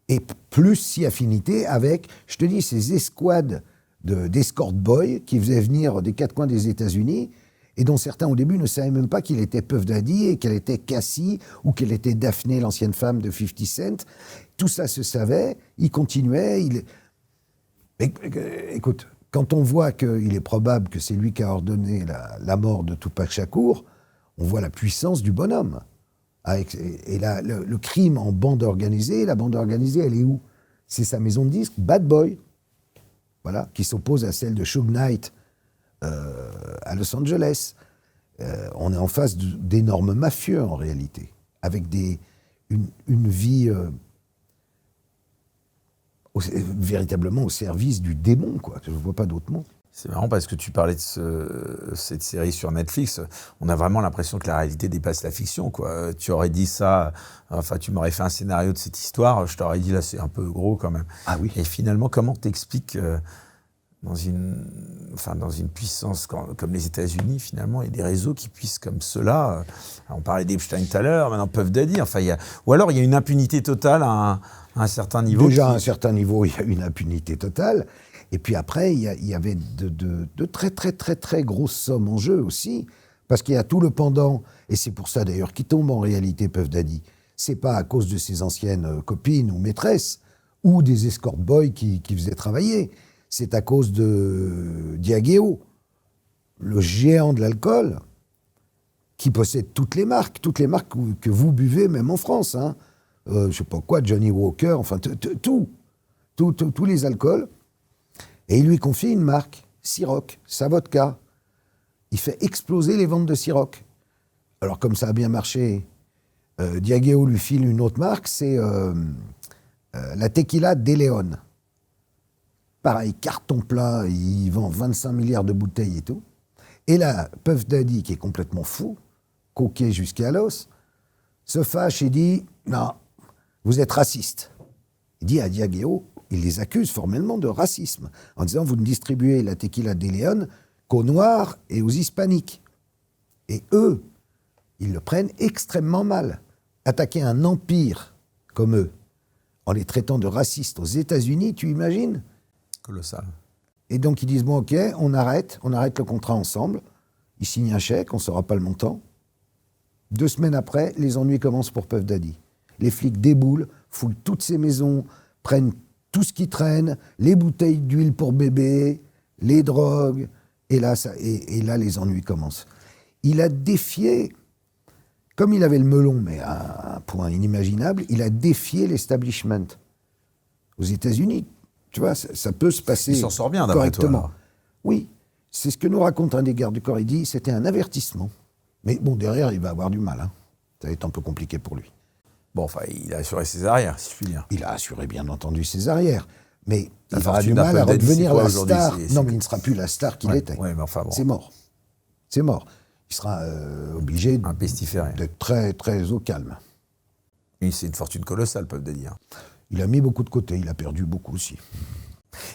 Et plus si affinité avec, je te dis, ces escouades d'escort boys qui faisaient venir des 4 coins des États-Unis et dont certains au début ne savaient même pas qu'il était Puff Daddy et qu'elle était Cassie ou qu'elle était Daphné, l'ancienne femme de 50 Cent. Tout ça se savait, il continuait. Écoute, quand on voit qu'il est probable que c'est lui qui a ordonné la mort de Tupac Shakur, on voit la puissance du bonhomme. Et là, le crime en bande organisée, la bande organisée, elle est où ? C'est sa maison de disques, Bad Boy, voilà, qui s'oppose à celle de Suge Knight à Los Angeles. On est en face d'énormes mafieux, en réalité, avec une vie véritablement au service du démon, quoi. Je ne vois pas d'autre mot. C'est marrant parce que tu parlais de cette série sur Netflix. On a vraiment l'impression que la réalité dépasse la fiction, quoi. Tu aurais dit ça, enfin, tu m'aurais fait un scénario de cette histoire, je t'aurais dit là, c'est un peu gros quand même. Ah oui. Et finalement, comment t'expliques dans une puissance comme les États-Unis, finalement, et des réseaux qui puissent comme ceux-là. On parlait d'Epstein tout à l'heure, maintenant Puff Daddy. Enfin, ou alors il y a une impunité totale à un certain niveau. Déjà, à un certain niveau, il y a une impunité totale. Et puis après, il y avait de très, très, très, très grosses sommes en jeu aussi. Parce qu'il y a tout le pendant, et c'est pour ça d'ailleurs qu'il tombe en réalité, Puff Daddy. C'est pas à cause de ses anciennes copines ou maîtresses, ou des escort boys qui faisaient travailler. C'est à cause de Diageo, le géant de l'alcool, qui possède toutes les marques que vous buvez, même en France. Hein. Je sais pas quoi, Johnny Walker, enfin tous les alcools. Et il lui confie une marque, Ciroc, sa vodka. Il fait exploser les ventes de Ciroc. Alors comme ça a bien marché, Diageo lui file une autre marque, c'est la Tequila de León. Pareil, carton plat, il vend 25 milliards de bouteilles et tout. Et là, Puff Daddy, qui est complètement fou, coquet jusqu'à l'os, se fâche et dit « Non, vous êtes raciste ». Il dit à Diageo, il les accuse formellement de racisme, en disant « Vous ne distribuez la Tequila de León qu'aux Noirs et aux Hispaniques ». Et eux, ils le prennent extrêmement mal. Attaquer un empire comme eux, en les traitant de racistes aux États-Unis, tu imagines ? Colossal. Et donc ils disent, bon ok, on arrête le contrat ensemble. Ils signent un chèque, on ne saura pas le montant. 2 semaines après, les ennuis commencent pour Puff Daddy. Les flics déboulent, fouillent toutes ces maisons, prennent tout ce qui traîne, les bouteilles d'huile pour bébé, les drogues, et là, les ennuis commencent. Il a défié, comme il avait le melon, mais à un point inimaginable, il a défié l'establishment. Aux États-Unis, tu vois, ça peut se passer il s'en sort bien, d'après correctement. toi, oui, c'est ce que nous raconte un des gardes du corps. Il dit, c'était un avertissement. Mais bon, derrière, il va avoir du mal. Hein. Ça va être un peu compliqué pour lui. Bon, enfin, il a assuré ses arrières, si je puis dire. Il a assuré, bien entendu, ses arrières. Mais La il aura du fortune d'un mal à Puff Daddy, redevenir c'est quoi la aujourd'hui ? star. C'est- Non, mais il ne sera plus la star qu'il était. Ouais, mais enfin bon. C'est mort. C'est mort. Il sera obligé Un pestiféré. d'être très, très au calme. Et c'est une fortune colossale, Puff Daddy. Il a mis beaucoup de côté, il a perdu beaucoup aussi.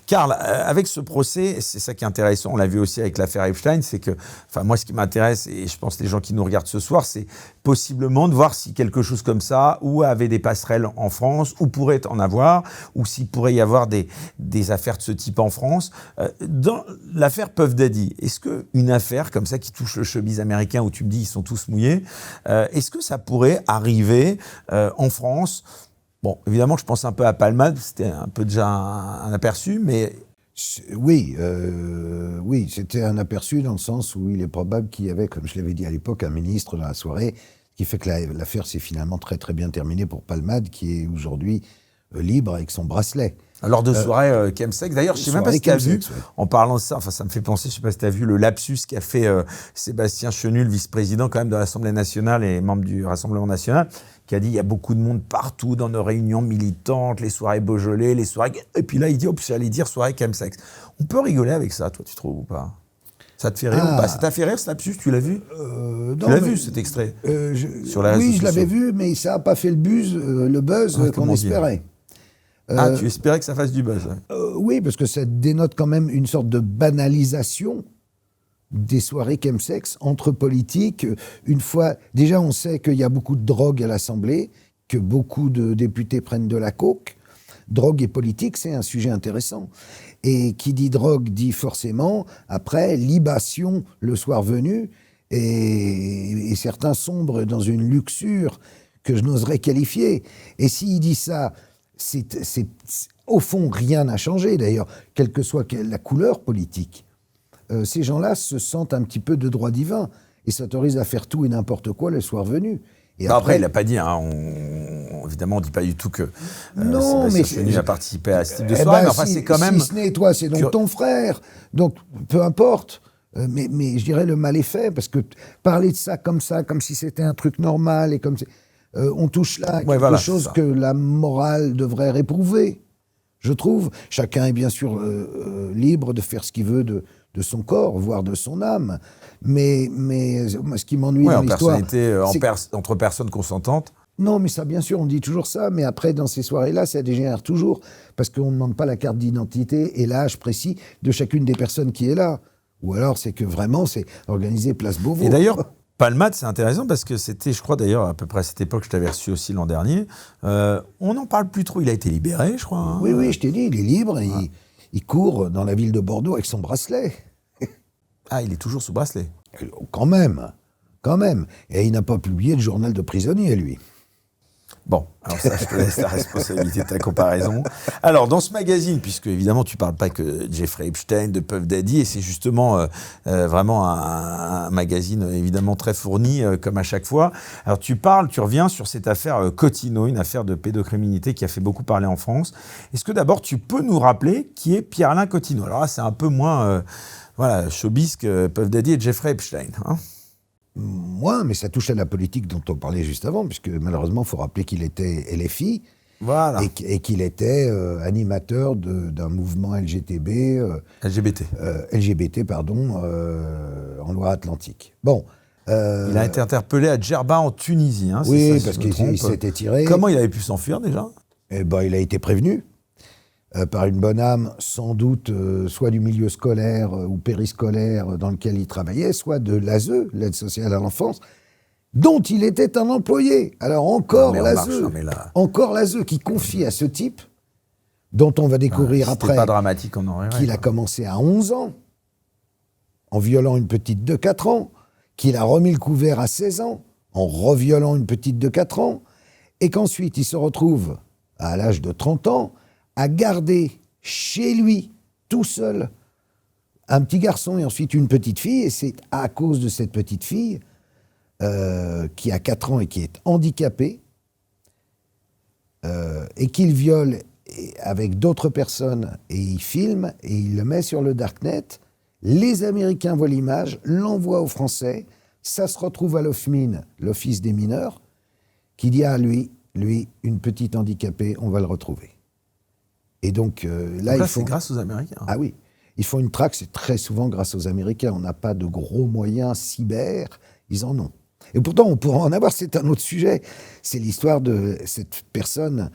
Karl, avec ce procès, c'est ça qui est intéressant, on l'a vu aussi avec l'affaire Epstein, c'est que, enfin moi ce qui m'intéresse, et je pense les gens qui nous regardent ce soir, c'est possiblement de voir si quelque chose comme ça, ou avait des passerelles en France, ou pourrait en avoir, ou s'il pourrait y avoir des affaires de ce type en France. Dans l'affaire Puff Daddy, est-ce qu'une affaire comme ça qui touche le showbiz américain, où tu me dis ils sont tous mouillés, est-ce que ça pourrait arriver en France ? Bon, évidemment, je pense un peu à Palmade, c'était un peu déjà un aperçu, mais... Oui, c'était un aperçu dans le sens où il est probable qu'il y avait, comme je l'avais dit à l'époque, un ministre dans la soirée, qui fait que l'affaire s'est finalement très très bien terminée pour Palmade, qui est aujourd'hui libre avec son bracelet. Lors de soirée chemsex, d'ailleurs, je ne sais même pas si tu as vu, chemsex, ouais. en parlant de ça, enfin ça me fait penser, je ne sais pas si tu as vu le lapsus qu'a fait Sébastien Chenu, le vice-président quand même de l'Assemblée nationale et membre du Rassemblement national, qui a dit il y a beaucoup de monde partout dans nos réunions militantes, les soirées Beaujolais, les soirées... Et puis là, il dit, oh, j'allais dire soirée chemsex. On peut rigoler avec ça, toi, tu trouves ou pas ? Ça te fait rire ou pas ? Ça t'a fait rire ce lapsus, tu l'as vu ? Tu l'as vu cet extrait sur la Oui, je l'avais vu, mais ça n'a pas fait le buzz qu'on comment dire ? espérait. Tu espérais que ça fasse du buzz. Oui, parce que ça dénote quand même une sorte de banalisation des soirées chemsex entre politiques. Une fois, déjà, on sait qu'il y a beaucoup de drogue à l'Assemblée, que beaucoup de députés prennent de la coke. Drogue et politique, c'est un sujet intéressant. Et qui dit drogue dit forcément, après, libation le soir venu, et certains sombrent dans une luxure que je n'oserais qualifier. Et s'il dit ça... au fond, rien n'a changé, d'ailleurs, quelle que soit la couleur politique. Ces gens-là se sentent un petit peu de droit divin et s'autorisent à faire tout et n'importe quoi le soir venu. Et après, il n'a pas dit, hein, évidemment, on ne dit pas du tout que non, mais Chenu a participé à ce type de soirée, mais enfin, c'est quand même... Si ce n'est toi, c'est donc ton frère, donc peu importe. Mais je dirais le mal est fait, parce que parler de ça, comme si c'était un truc normal, et comme on touche là à quelque chose que la morale devrait réprouver, je trouve. Chacun est bien sûr libre de faire ce qu'il veut de son corps, voire de son âme. Mais moi, ce qui m'ennuie dans l'histoire... personnalité, entre personnes consentantes. Non, mais ça, bien sûr, on dit toujours ça, mais après, dans ces soirées-là, ça dégénère toujours, parce qu'on ne demande pas la carte d'identité et l'âge précis de chacune des personnes qui est là. Ou alors, c'est que vraiment, c'est organisé place Beauvau. Et d'ailleurs, Palmade, c'est intéressant parce que c'était, je crois d'ailleurs, à peu près à cette époque, je t'avais reçu aussi l'an dernier. On n'en parle plus trop. Il a été libéré, je crois. Hein. Oui, je t'ai dit, il est libre, il court dans la ville de Bordeaux avec son bracelet. Ah, il est toujours sous bracelet. Quand même. Et il n'a pas publié le journal de prisonnier, lui. Bon, alors ça, je te laisse la responsabilité de ta comparaison. Alors, dans ce magazine, puisque évidemment, tu parles pas que de Jeffrey Epstein, de Puff Daddy, et c'est justement vraiment un magazine évidemment très fourni, comme à chaque fois. Alors, tu reviens sur cette affaire Cottineau, une affaire de pédocriminalité qui a fait beaucoup parler en France. Est-ce que d'abord, tu peux nous rappeler qui est Pierre-Alain Cottineau? Alors là, c'est un peu moins showbiz que Puff Daddy et Jeffrey Epstein, hein. Moi, mais ça touche à la politique dont on parlait juste avant, puisque malheureusement, il faut rappeler qu'il était LFI, Voilà. et qu'il était animateur d'un mouvement LGBT, en Loire-Atlantique. Bon. Il a été interpellé à Djerba en Tunisie. Hein, oui, ça, parce si je me qu'il trompe. s'était tiré. Comment il avait pu s'enfuir déjà? Eh ben, il a été prévenu par une bonne âme, sans doute, soit du milieu scolaire ou périscolaire dans lequel il travaillait, soit de l'ASE, l'aide sociale à l'enfance, dont il était un employé. Alors encore l'ASE qui confie à ce type, dont on va découvrir après pas dramatique, on aurait qu'il a commencé à 11 ans, en violant une petite de 4 ans, qu'il a remis le couvert à 16 ans, en reviolant une petite de 4 ans, et qu'ensuite il se retrouve, à l'âge de 30 ans, à garder chez lui, tout seul, un petit garçon et ensuite une petite fille. Et c'est à cause de cette petite fille, qui a 4 ans et qui est handicapée, et qu'il viole avec d'autres personnes, et il filme, et il le met sur le Darknet. Les Américains voient l'image, l'envoient aux Français, ça se retrouve à l'OFMIN, l'Office des mineurs, qui dit à lui, une petite handicapée, on va le retrouver. Et donc là, c'est grâce aux Américains. Ah oui, ils font une traque, c'est très souvent grâce aux Américains. On n'a pas de gros moyens cyber, ils en ont. Et pourtant, on pourra en avoir, c'est un autre sujet. C'est l'histoire de cette personne,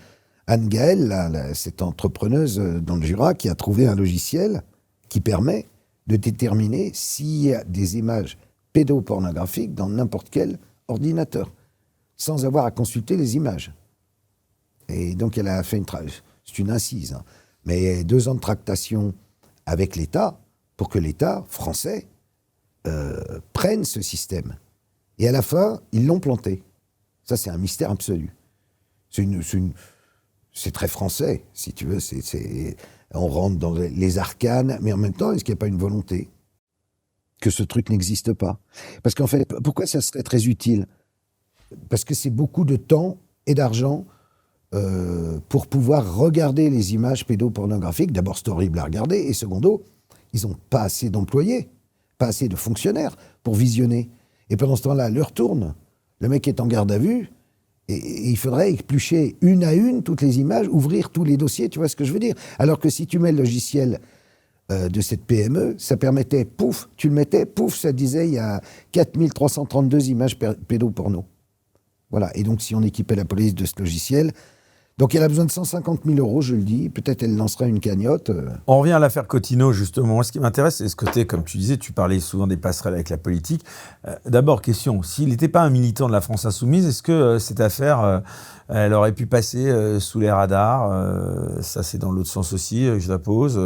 Anne Gaël, cette entrepreneuse dans le Jura, qui a trouvé un logiciel qui permet de déterminer s'il y a des images pédopornographiques dans n'importe quel ordinateur, sans avoir à consulter les images. Et donc, elle a fait une traque. C'est une incise, hein. Mais 2 ans de tractation avec l'État pour que l'État français prenne ce système. Et à la fin, ils l'ont planté. Ça, c'est un mystère absolu. C'est très français, si tu veux. On rentre dans les arcanes, mais en même temps, est-ce qu'il n'y a pas une volonté que ce truc n'existe pas? Parce qu'en fait, pourquoi ça serait très utile? Parce que c'est beaucoup de temps et d'argent pour pouvoir regarder les images pédopornographiques. D'abord, c'est horrible à regarder, et secondo, ils n'ont pas assez d'employés, pas assez de fonctionnaires pour visionner. Et pendant ce temps-là, l'heure tourne, le mec est en garde à vue, et il faudrait éplucher une à une toutes les images, ouvrir tous les dossiers, tu vois ce que je veux dire? Alors que si tu mets le logiciel de cette PME, ça permettait, pouf, tu le mettais, pouf, ça disait, il y a 4332 images pédoporno. Voilà, et donc si on équipait la police de ce logiciel... Donc elle a besoin de 150 000 €, je le dis. Peut-être elle lancera une cagnotte. On revient à l'affaire Cottineau, justement. Moi, ce qui m'intéresse, c'est ce côté, comme tu disais, tu parlais souvent des passerelles avec la politique. D'abord, question, s'il n'était pas un militant de la France Insoumise, est-ce que cette affaire, elle aurait pu passer sous les radars? Ça, c'est dans l'autre sens aussi, je la pose.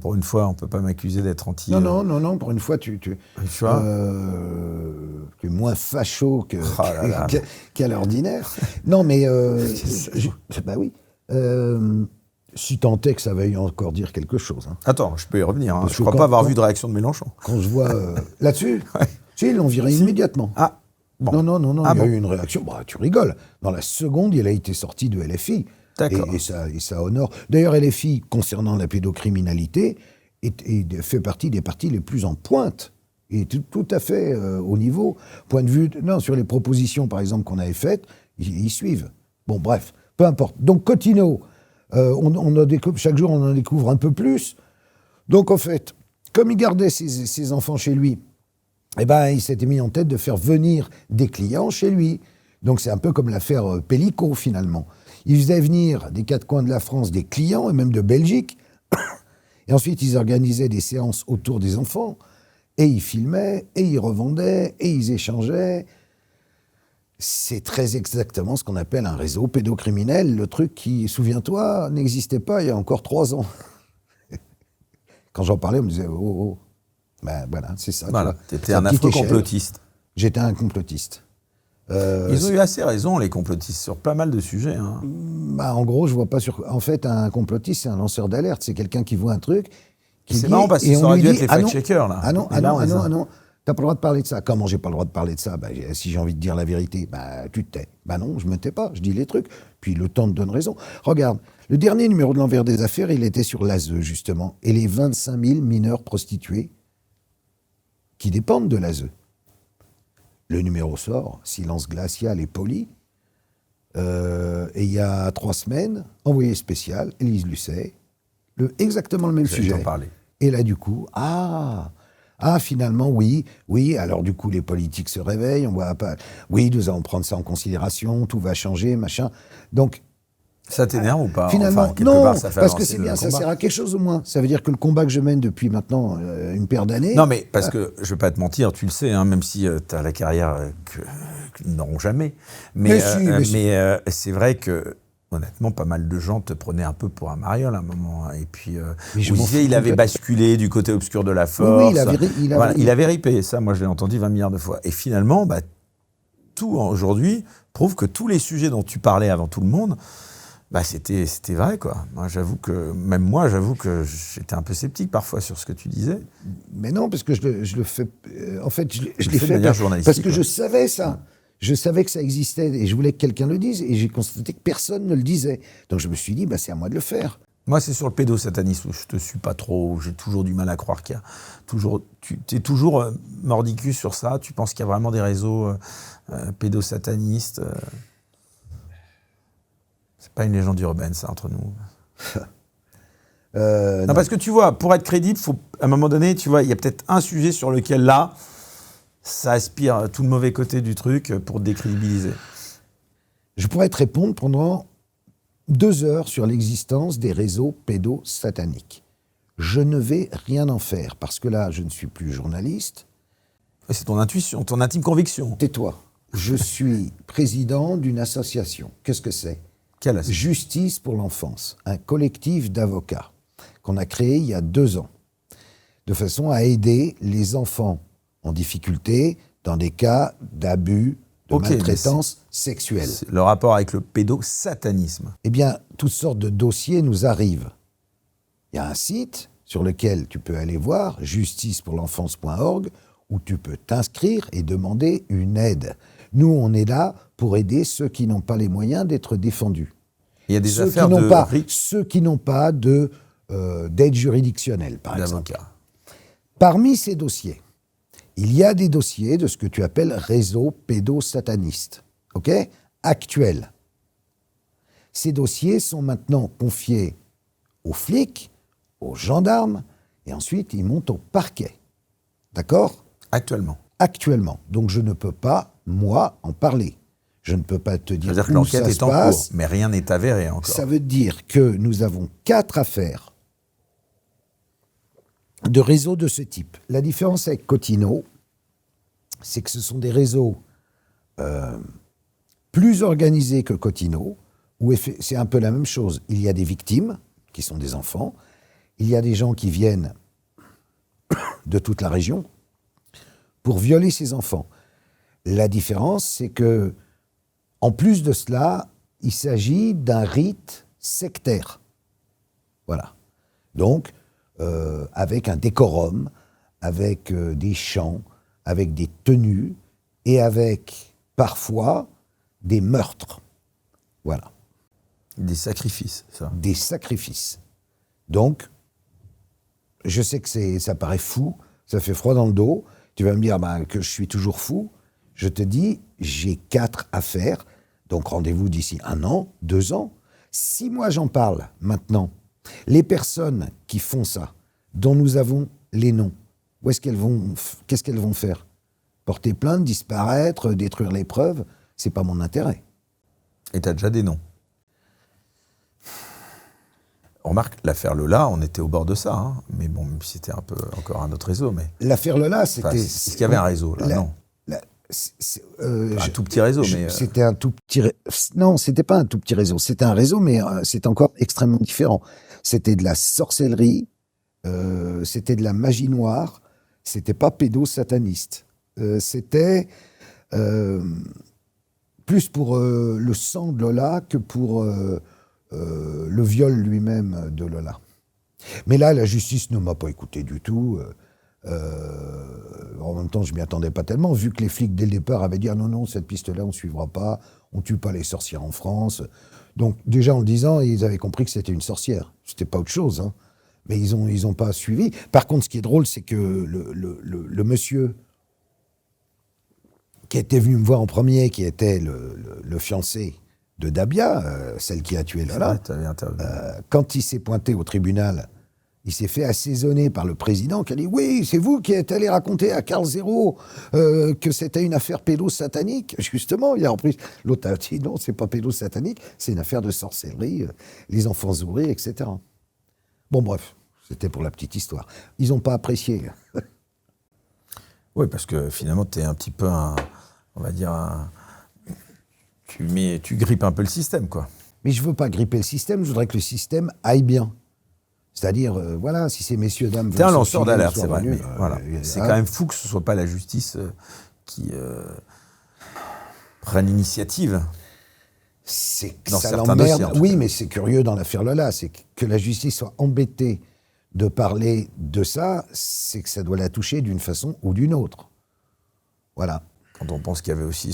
Pour une fois, on ne peut pas m'accuser d'être anti... Non, pour une fois, tu es moins facho qu'à l'ordinaire. Non, mais... bah oui. Si tant est que ça veuille encore dire quelque chose. Hein. Attends, je peux y revenir. Hein. Je ne crois pas avoir vu de réaction de Mélenchon. Quand je vois... là-dessus, ils l'ont viré immédiatement. Ah, bon. Non, il y a eu une réaction. Bah, tu rigoles. Dans la seconde, il a été sorti de LFI. D'accord. Et ça honore. D'ailleurs, LFI, concernant la pédocriminalité, fait partie des partis les plus en pointe. Et tout à fait au niveau. Point de vue... Non, sur les propositions, par exemple, qu'on avait faites, ils suivent. Bon, bref, peu importe. Donc, Cottineau, chaque jour, on en découvre un peu plus. Donc, en fait, comme il gardait ses enfants chez lui, eh ben, il s'était mis en tête de faire venir des clients chez lui. Donc c'est un peu comme l'affaire Pellico, finalement. Ils faisaient venir des quatre coins de la France des clients, et même de Belgique, et ensuite ils organisaient des séances autour des enfants, et ils filmaient, et ils revendaient, et ils échangeaient. C'est très exactement ce qu'on appelle un réseau pédocriminel, le truc qui, souviens-toi, n'existait pas il y a encore 3 ans. Quand j'en parlais, on me disait « Oh, oh ». Ben voilà, c'est ça. Voilà, t'étais un affreux complotiste. J'étais un complotiste. Ils ont eu assez raison, les complotistes, sur pas mal de sujets. Hein. Bah, en gros, je vois pas sur... En fait, un complotiste, c'est un lanceur d'alerte. C'est quelqu'un qui voit un truc, c'est marrant parce que ça aurait dû être les fact-checkers, là. Ah non, t'as pas le droit de parler de ça. Comment j'ai pas le droit de parler de ça? Bah, si j'ai envie de dire la vérité, bah, tu te tais. Bah non, je me tais pas, je dis les trucs. Puis le temps te donne raison. Regarde, le dernier numéro de l'Envers des Affaires, il était sur l'ASE, justement, et les 25 000 mineurs prostituées qui dépendent de l'ASE. Le numéro sort, silence glacial et poli. Et il y a 3 semaines, envoyé spécial, Élise Lucet, exactement le même sujet. T'en parler. Et là, du coup, finalement, oui, alors du coup, les politiques se réveillent, on voit pas. Oui, nous allons prendre ça en considération, tout va changer, machin. Donc, ça t'énerve ou pas? Finalement, enfin, non, part, ça fait parce que avancer c'est bien, le ça combat. sert à quelque chose au moins. Ça veut dire que le combat que je mène depuis maintenant une paire d'années... Non, mais parce que, je vais pas te mentir, tu le sais, hein, même si tu as la carrière qu'ils n'auront jamais. Mais c'est vrai que, honnêtement, pas mal de gens te prenaient un peu pour un mariole à un moment. Hein, et puis, je vous m'en disiez, fous il avait complètement. basculé du côté obscur de la force. Oui, il avait ripé. Ça, moi, je l'ai entendu 20 milliards de fois. Et finalement, bah, tout aujourd'hui prouve que tous les sujets dont tu parlais avant tout le monde, bah, c'était vrai, quoi. J'avoue que j'étais un peu sceptique parfois sur ce que tu disais. Mais non, parce que je le fais... En fait, je Tu le l'ai fais de fait manière parce journalistique, que ouais. je savais ça. Je savais que ça existait et je voulais que quelqu'un le dise. Et j'ai constaté que personne ne le disait. Donc je me suis dit, bah, c'est à moi de le faire. Moi, c'est sur le pédosatanisme où je te suis pas trop, où j'ai toujours du mal à croire qu'il y a toujours... Tu es toujours mordicus sur ça, tu penses qu'il y a vraiment des réseaux pédosatanistes C'est pas une légende urbaine, ça, entre nous. Non, parce que tu vois, pour être crédible, faut, à un moment donné, tu vois, il y a peut-être un sujet sur lequel, là, ça aspire tout le mauvais côté du truc pour te décrédibiliser. Je pourrais te répondre pendant 2 heures sur l'existence des réseaux pédosataniques. Je ne vais rien en faire, parce que là, je ne suis plus journaliste. C'est ton intuition, ton intime conviction. Tais-toi. Je suis président d'une association. Qu'est-ce que c'est? Quelle association? Justice pour l'enfance, un collectif d'avocats qu'on a créé il y a 2 ans, de façon à aider les enfants en difficulté dans des cas d'abus, de maltraitance sexuelle. Le rapport avec le pédosatanisme. Eh bien, toutes sortes de dossiers nous arrivent. Il y a un site sur lequel tu peux aller voir, justicepourlenfance.org, où tu peux t'inscrire et demander une aide. Nous, on est là pour aider ceux qui n'ont pas les moyens d'être défendus. Il y a des ceux affaires ceux qui n'ont pas d'aide juridictionnelle, par exemple. d'avocats. Parmi ces dossiers, il y a des dossiers de ce que tu appelles réseau pédosataniste, ok, actuels. Ces dossiers sont maintenant confiés aux flics, aux gendarmes, et ensuite ils montent au parquet. D'accord ? Actuellement. Actuellement. Donc je ne peux pas, moi, en parler. Je ne peux pas te dire C'est-à-dire que où l'enquête ça est se en passe. cours, mais rien n'est avéré encore. Ça veut dire que nous avons 4 affaires de réseaux de ce type. La différence avec Cotino, c'est que ce sont des réseaux plus organisés que Cotino, où c'est un peu la même chose. Il y a des victimes, qui sont des enfants, il y a des gens qui viennent de toute la région pour violer ces enfants. La différence, c'est que, en plus de cela, il s'agit d'un rite sectaire. Voilà. Donc, avec un décorum, avec des chants, avec des tenues et avec, parfois, des meurtres. Voilà. Des sacrifices, ça. Des sacrifices. Donc, je sais que ça paraît fou, ça fait froid dans le dos. Tu vas me dire que je suis toujours fou. Je te dis, j'ai 4 affaires. Donc, rendez-vous d'ici 1 an, 2 ans. Si moi j'en parle maintenant, les personnes qui font ça, dont nous avons les noms, qu'est-ce qu'elles vont faire? Porter plainte, disparaître, détruire les preuves? C'est pas mon intérêt. Et tu as déjà des noms. On remarque, l'affaire Lola, on était au bord de ça. Hein. Mais bon, même si c'était un peu encore un autre réseau. Mais... L'affaire Lola, c'était... Est-ce qu'il y avait un réseau là? Non. Un tout petit réseau, mais... C'était un tout petit... Non, c'était pas un tout petit réseau. C'était un réseau, mais c'est encore extrêmement différent. C'était de la sorcellerie, c'était de la magie noire, c'était pas pédosataniste. C'était plus pour le sang de Lola que pour le viol lui-même de Lola. Mais là, la justice ne m'a pas écouté du tout. En même temps, je m'y attendais pas tellement, vu que les flics, dès le départ, avaient dit « Ah non, cette piste-là, on ne suivra pas, on tue pas les sorcières en France ». Donc, déjà, en le disant, ils avaient compris que c'était une sorcière. C'était pas autre chose, hein. Mais ils ont pas suivi. Par contre, ce qui est drôle, c'est que le monsieur qui était venu me voir en premier, qui était le fiancé de Dabia, celle qui a tué Lola, quand il s'est pointé au tribunal, il s'est fait assaisonner par le président qui a dit « Oui, c'est vous qui êtes allé raconter à Carl Zero que c'était une affaire pédosatanique. » Justement, il a repris. L'autre a dit « Non, c'est pas pédosatanique, c'est une affaire de sorcellerie, les enfants zourés, etc. » Bon, bref, c'était pour la petite histoire. Ils n'ont pas apprécié. Oui, parce que finalement, tu es un petit peu tu grippes un peu le système, quoi. Mais je ne veux pas gripper le système, je voudrais que le système aille bien. C'est-à-dire, voilà, si ces messieurs, dames... T'es un lanceur d'alerte, c'est vrai. Venus, voilà. C'est quand même fou que ce ne soit pas la justice qui prenne l'initiative. C'est que dans ça certains dossiers, l'emmerde. Oui, mais c'est curieux dans l'affaire Lola, c'est que la justice soit embêtée de parler de ça, c'est que ça doit la toucher d'une façon ou d'une autre. Voilà. Quand on pense qu'il y avait aussi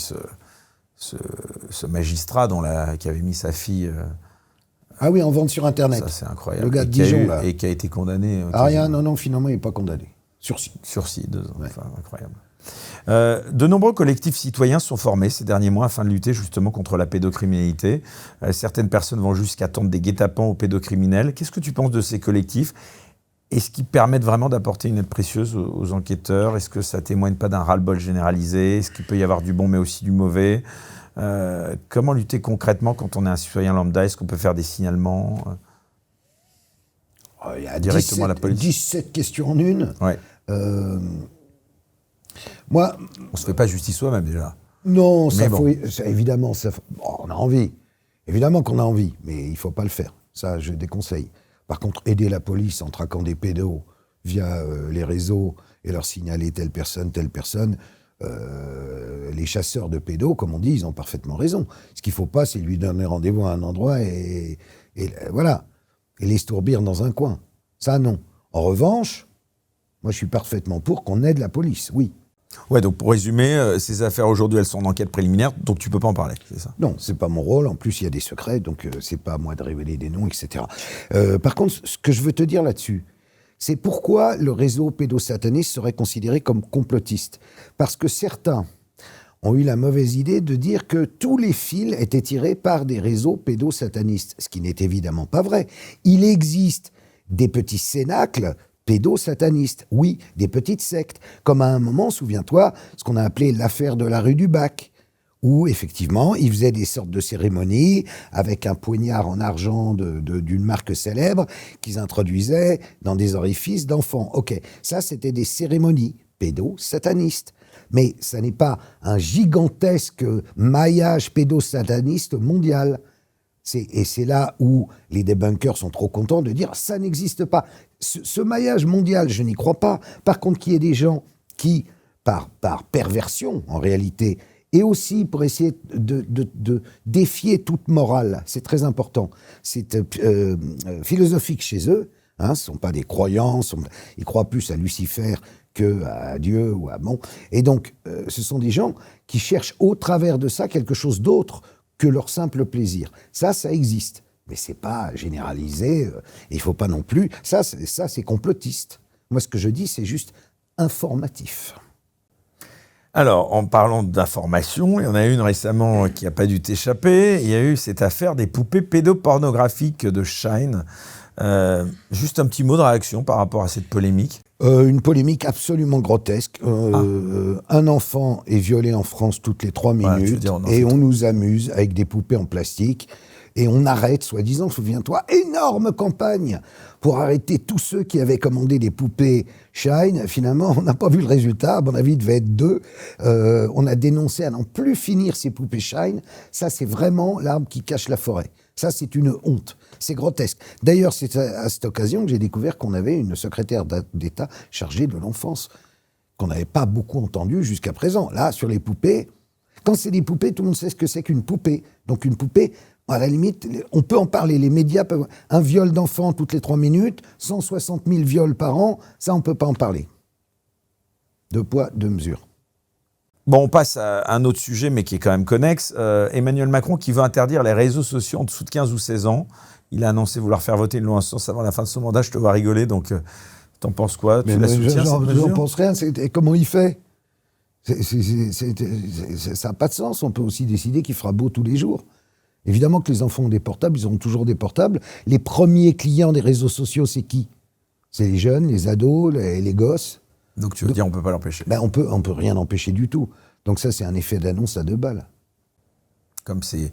ce magistrat qui avait mis sa fille... Ah oui, en vente sur Internet. Ça, c'est incroyable. Le gars de Dijon, là. Et qui a été condamné... Ah rien, non, finalement, il n'est pas condamné. Sursis. Sursis, 2 ans. Ouais. Enfin, incroyable. De nombreux collectifs citoyens sont formés ces derniers mois afin de lutter justement contre la pédocriminalité. Certaines personnes vont jusqu'à tendre des guet-apens aux pédocriminels. Qu'est-ce que tu penses de ces collectifs? Est-ce qu'ils permettent vraiment d'apporter une aide précieuse aux enquêteurs? Est-ce que ça témoigne pas d'un ras-le-bol généralisé? Est-ce qu'il peut y avoir du bon mais aussi du mauvais? Comment lutter concrètement quand on est un citoyen lambda? Est-ce qu'on peut faire des signalements Il y a directement 17, à la police? 17 questions en une. Ouais. Moi, On se fait pas justice soi-même déjà. non, ça Mais bon. évidemment, on a envie. Évidemment qu'on a envie, mais il ne faut pas le faire. Ça, je déconseille. Par contre, aider la police en traquant des pédos via les réseaux et leur signaler telle personne, les chasseurs de pédos, comme on dit, ils ont parfaitement raison. Ce qu'il ne faut pas, c'est lui donner rendez-vous à un endroit et voilà, et les stourbir dans un coin. Ça, non. En revanche, moi, je suis parfaitement pour qu'on aide la police, oui. Ouais, donc pour résumer, ces affaires aujourd'hui, elles sont en enquête préliminaire, donc tu peux pas en parler, c'est ça? Non, c'est pas mon rôle. En plus, il y a des secrets, donc c'est pas à moi de révéler des noms, etc. Par contre, ce que je veux te dire là-dessus, c'est pourquoi le réseau pédosataniste serait considéré comme complotiste. Parce que certains ont eu la mauvaise idée de dire que tous les fils étaient tirés par des réseaux pédosatanistes, ce qui n'est évidemment pas vrai. Il existe des petits cénacles pédosatanistes, oui, des petites sectes, comme à un moment, souviens-toi, ce qu'on a appelé l'affaire de la rue du Bac, où effectivement, ils faisaient des sortes de cérémonies avec un poignard en argent d'une marque célèbre qu'ils introduisaient dans des orifices d'enfants. Ok, ça c'était des cérémonies pédosatanistes. Mais ça n'est pas un gigantesque maillage pédosataniste mondial. Et c'est là où les débunkers sont trop contents de dire « ça n'existe pas ». Ce maillage mondial, je n'y crois pas. Par contre, qu'il y ait des gens qui, par perversion en réalité, et aussi pour essayer de défier toute morale, c'est très important. C'est philosophique chez eux, hein, ce ne sont pas des croyants, ils croient plus à Lucifer qu'à Dieu ou à bon. Et donc, ce sont des gens qui cherchent au travers de ça quelque chose d'autre que leur simple plaisir. Ça existe. Mais c'est pas généralisé. Il faut pas non plus. Ça, c'est complotiste. Moi, ce que je dis, c'est juste informatif. Alors, en parlant d'information, il y en a une récemment qui n'a pas dû t'échapper. Il y a eu cette affaire des poupées pédopornographiques de Shine. Juste un petit mot de réaction par rapport à cette polémique. Une polémique absolument grotesque. Un enfant est violé en France toutes les 3 Ouais, tu veux minutes dire, on en et fait on nous amuse avec des poupées en plastique et on arrête, soi-disant, souviens-toi, énorme campagne pour arrêter tous ceux qui avaient commandé des poupées Shine. Finalement, on n'a pas vu le résultat. À mon avis, il devait être 2. On a dénoncé à n'en plus finir ces poupées Shine. Ça, c'est vraiment l'arbre qui cache la forêt. Ça, c'est une honte. C'est grotesque. D'ailleurs, c'est à cette occasion que j'ai découvert qu'on avait une secrétaire d'État chargée de l'enfance, qu'on n'avait pas beaucoup entendue jusqu'à présent. Là, sur les poupées, quand c'est des poupées, tout le monde sait ce que c'est qu'une poupée. Donc une poupée, à la limite, on peut en parler. Les médias peuvent... Un viol d'enfant toutes les 3 minutes, 160 000 viols par an, ça, on ne peut pas en parler. 2 poids, 2 mesures. Bon, on passe à un autre sujet, mais qui est quand même connexe. Emmanuel Macron qui veut interdire les réseaux sociaux en dessous de 15 ou 16 ans. Il a annoncé vouloir faire voter une loi en ce sens avant la fin de son mandat. Je te vois rigoler, donc t'en penses quoi? Tu la soutiens, cette mesure? J'en pense rien. Et comment il fait? Ça n'a pas de sens. On peut aussi décider qu'il fera beau tous les jours. Évidemment que les enfants ont des portables, ils auront toujours des portables. Les premiers clients des réseaux sociaux, c'est qui? C'est les jeunes, les ados, les gosses. Donc tu veux dire on ne peut pas l'empêcher? On peut rien empêcher du tout. Donc ça, c'est un effet d'annonce à 2 balles. Comme c'est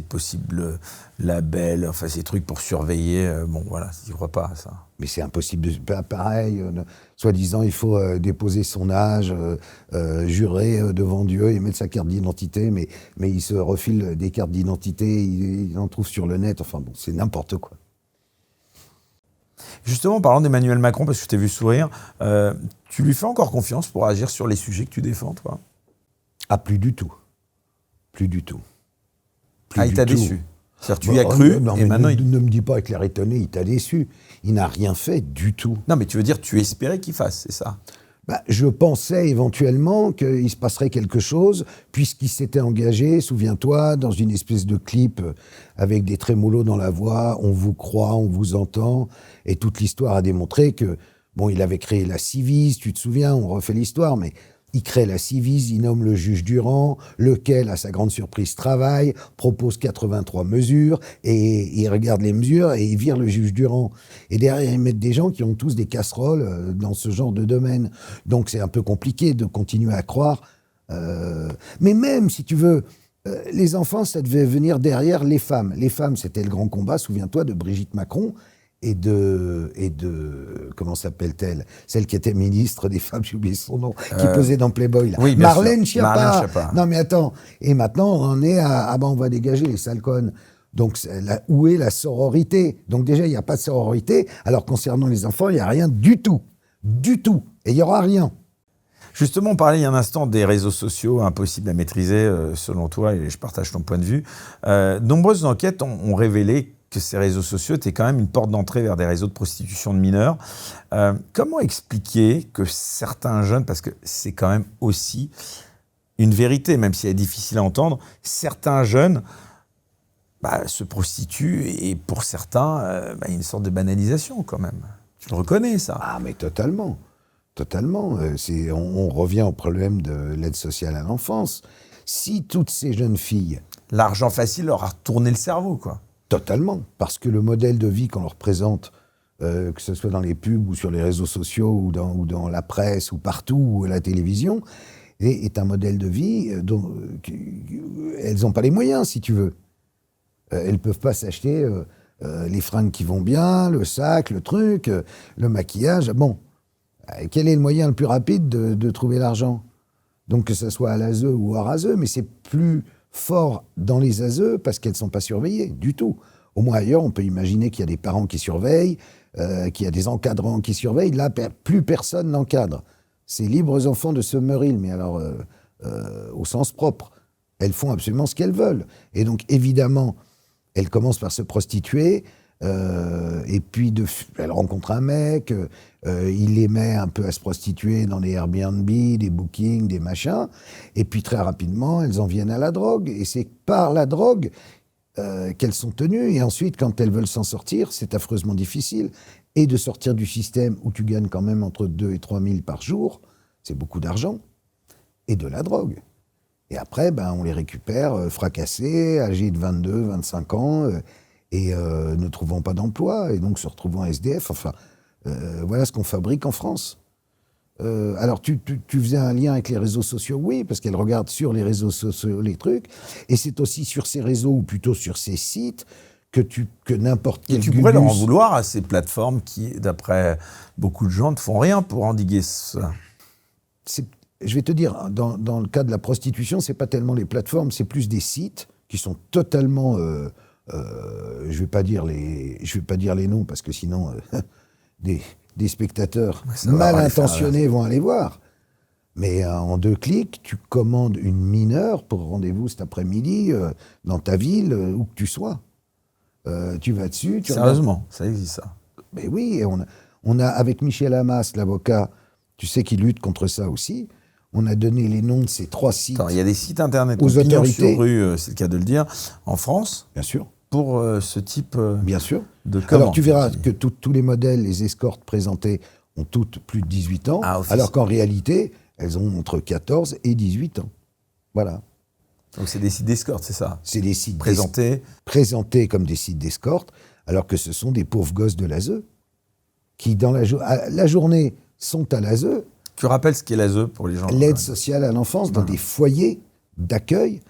possible, label, enfin ces trucs pour surveiller, bon voilà, je n'y crois pas à ça. Mais c'est impossible. Pareil, soi-disant, il faut déposer son âge, jurer devant Dieu et mettre sa carte d'identité, mais il se refile des cartes d'identité, il en trouve sur le net, enfin bon, c'est n'importe quoi. Justement, en parlant d'Emmanuel Macron, parce que je t'ai vu sourire, tu lui fais encore confiance pour agir sur les sujets que tu défends, toi? Ah, plus du tout. Plus du tout. Il t'a déçu? C'est-à-dire tu y as cru, non, et mais maintenant... ne me dis pas avec l'air étonné, il t'a déçu. Il n'a rien fait du tout. Non, mais tu veux dire tu espérais qu'il fasse, c'est ça? Je pensais éventuellement qu'il se passerait quelque chose, puisqu'il s'était engagé, souviens-toi, dans une espèce de clip avec des trémolos dans la voix, on vous croit, on vous entend, et toute l'histoire a démontré que, bon, il avait créé la Civis, tu te souviens, on refait l'histoire, mais il crée la Civis, il nomme le juge Durand, lequel, à sa grande surprise, travaille, propose 83 mesures, et il regarde les mesures et il vire le juge Durand. Et derrière, ils mettent des gens qui ont tous des casseroles dans ce genre de domaine. Donc c'est un peu compliqué de continuer à croire. Mais même, si tu veux, les enfants, ça devait venir derrière les femmes. Les femmes, c'était le grand combat, souviens-toi, de Brigitte Macron, et de comment s'appelle-t-elle? Celle qui était ministre des Femmes, j'ai oublié son nom, qui posait dans Playboy. Là. Oui, Marlène Schiappa. Schiappa. Non mais attends, et maintenant on en est à on va dégager les sales connes. Donc où est la sororité? Donc déjà il n'y a pas de sororité, alors concernant les enfants il n'y a rien du tout. Du tout. Et il n'y aura rien. Justement, on parlait il y a un instant des réseaux sociaux impossibles à maîtriser, selon toi, et je partage ton point de vue. Nombreuses enquêtes ont révélé que ces réseaux sociaux étaient quand même une porte d'entrée vers des réseaux de prostitution de mineurs. Comment expliquer que certains jeunes, parce que c'est quand même aussi une vérité, même si elle est difficile à entendre, certains jeunes se prostituent et pour certains, il y a une sorte de banalisation quand même. Tu le reconnais, ça? Ah mais totalement. Totalement. On revient au problème de l'aide sociale à l'enfance. Si toutes ces jeunes filles... L'argent facile leur a retourné le cerveau, quoi. Totalement. Parce que le modèle de vie qu'on leur présente, que ce soit dans les pubs ou sur les réseaux sociaux ou dans la presse ou partout ou à la télévision, est un modèle de vie dont elles n'ont pas les moyens, si tu veux. Elles ne peuvent pas s'acheter les fringues qui vont bien, le sac, le truc, le maquillage. Bon, quel est le moyen le plus rapide de trouver l'argent? Donc que ce soit à l'ASE ou hors ASE, mais c'est plus fort dans les ASE parce qu'elles ne sont pas surveillées du tout. Au moins ailleurs, on peut imaginer qu'il y a des parents qui surveillent, qu'il y a des encadrants qui surveillent. Là, plus personne n'encadre. C'est libres enfants de Summerhill, mais alors au sens propre. Elles font absolument ce qu'elles veulent. Et donc, évidemment, elles commencent par se prostituer, et puis elles rencontrent un mec, il les met un peu à se prostituer dans des Airbnb, des bookings, des machins, et puis très rapidement, elles en viennent à la drogue. Et c'est par la drogue qu'elles sont tenues. Et ensuite, quand elles veulent s'en sortir, c'est affreusement difficile. Et de sortir du système où tu gagnes quand même entre 2 et 3 000 par jour, c'est beaucoup d'argent, et de la drogue. Et après, on les récupère fracassés, âgés de 22, 25 ans, et ne trouvant pas d'emploi, et donc se retrouvant SDF. Enfin, Voilà ce qu'on fabrique en France. Alors, tu faisais un lien avec les réseaux sociaux, oui, parce qu'elle regarde sur les réseaux sociaux les trucs, et c'est aussi sur ces réseaux, ou plutôt sur ces sites, que n'importe quel Et tu pourrais leur en gugus- vouloir à ces plateformes qui, d'après beaucoup de gens, ne font rien pour endiguer ça. Je vais te dire, dans le cas de la prostitution, c'est pas tellement les plateformes, c'est plus des sites qui sont totalement, je vais pas dire les noms parce que sinon des spectateurs ça va mal pas les faire, intentionnés vont aller voir. Mais en 2 clics, tu commandes une mineure pour rendez-vous cet après-midi dans ta ville, où que tu sois. Tu vas dessus. Sérieusement, ça existe ça. Mais oui, et on a avec Michel Hamas, l'avocat, tu sais, qui lutte contre ça aussi. On a donné les noms de ces 3 sites. Attends, il y a des sites internet Aux pignon autorités. sur rue, c'est le cas de le dire, en France, Bien sûr, pour ce type bien sûr. de Alors commande. tu verras que tous les modèles, les escortes présentées ont toutes plus de 18 ans, Ah, office. alors qu'en réalité, elles ont entre 14 et 18 ans. Voilà. Donc c'est des sites d'escorte, c'est ça. C'est des sites Présentés. comme des sites d'escorte, alors que ce sont des pauvres gosses de l'ASE qui, dans la journée, sont à l'ASE, Tu rappelles ce qu'est l'ASE pour les gens l'aide sociale à l'enfance, dans des foyers d'accueil.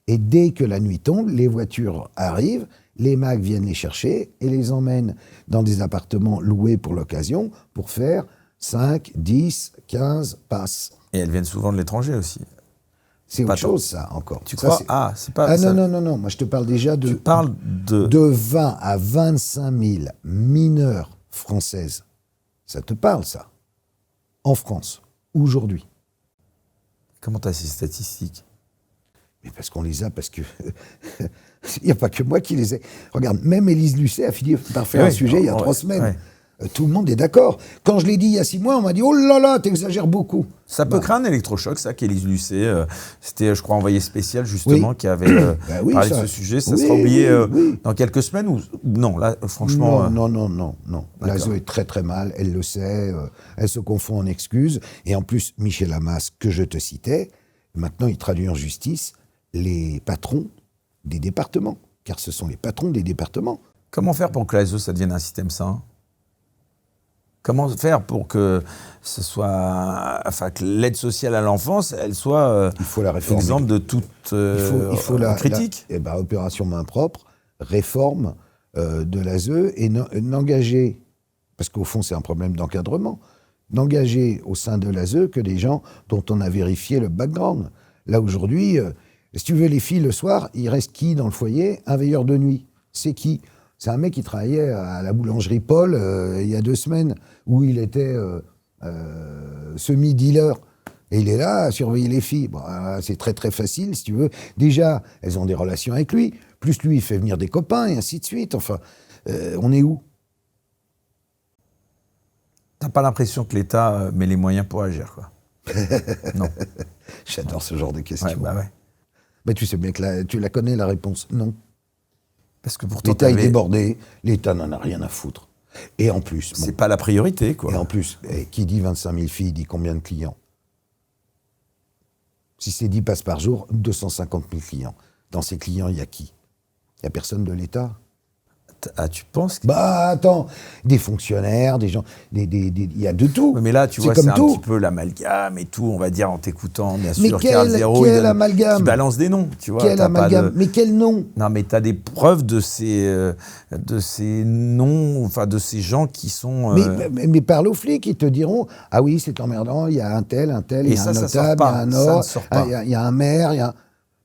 Et dès que la nuit tombe, les voitures arrivent, les MAC viennent les chercher et les emmènent dans des appartements loués pour l'occasion pour faire 5, 10, 15 passes. Et elles viennent souvent de l'étranger aussi. C'est Pas autre tant. chose, ça, encore. Tu Ça, crois c'est- Ah, c'est pas Ah ça. non. Moi, je te parle déjà Tu parles de... de 20 à 25 000 mineurs françaises. Ça te parle, ça? En France, aujourd'hui. Comment tu as ces statistiques? Mais parce qu'on les a, parce que... Il n'y a pas que moi qui les ai. Regarde, même Élise Lucet a fini par faire Oui, un sujet il y a ouais, 3 semaines. ouais. Tout le monde est d'accord. Quand je l'ai dit il y a 6 mois, on m'a dit « Oh là là, t'exagères beaucoup ». Ça peut créer un électrochoc, ça, qu'Élise Lucet, c'était, je crois, envoyé spécial, justement, Oui. qui avait Ben oui, parlé ça- de ce sujet. Ça oui, sera oublié oui. dans quelques semaines ou non, là, franchement... Non. La d'accord. Zoé est très très mal, elle le sait, elle se confond en excuses. Et en plus, Michel Hamas, que je te citais, maintenant il traduit en justice les patrons des départements. Car ce sont les patrons des départements. Comment faire pour que l'ASE, ça devienne un système sain? Comment faire pour que ce soit, enfin, que l'aide sociale à l'enfance, elle soit Il faut la réformer. exemple de toute Il faut critique? opération main propre, réforme de l'ASE et n'engager, parce qu'au fond c'est un problème d'encadrement, n'engager au sein de l'ASE que des gens dont on a vérifié le background. Là aujourd'hui, si tu veux les filles le soir, il reste qui dans le foyer? Un veilleur de nuit. C'est qui? C'est un mec qui travaillait à la boulangerie Paul il y a 2 semaines, où il était semi-dealer. Et il est là à surveiller les filles. Bon, c'est très très facile, si tu veux. Déjà, elles ont des relations avec lui. Plus lui, il fait venir des copains, et ainsi de suite. Enfin, on est où? T'as pas l'impression que l'État met les moyens pour agir, quoi? Non. J'adore ce genre de questions. Ouais, bah ouais. Mais tu sais bien que tu la connais, la réponse. Non. Parce que pourtant, L'État est débordé. L'État n'en a rien à foutre. Et en plus... c'est pas la priorité, quoi. Et en plus, qui dit 25 000 filles, dit combien de clients? Si c'est 10 passes par jour, 250 000 clients. Dans ces clients, il y a qui? Il n'y a personne de l'État. Ah, tu penses que... Bah attends, des fonctionnaires, des gens, il y a de tout. Oui, mais là, tu vois, comme c'est un tout. petit peu l'amalgame et tout, on va dire, en t'écoutant, bien Mais sûr, quel- Karl Zéro, quel amalgame qui balance des noms, tu vois. Quel t'as pas amalgame? de- Mais quel nom? Non, mais tu as des preuves de ces noms, enfin, de ces gens qui sont... Mais parle aux flics, ils te diront « Ah oui, c'est emmerdant, il y a un tel, il y a ça, un ça sort notable, il y a pas. un Ça ne or, sort pas. il y a un maire, il y a... »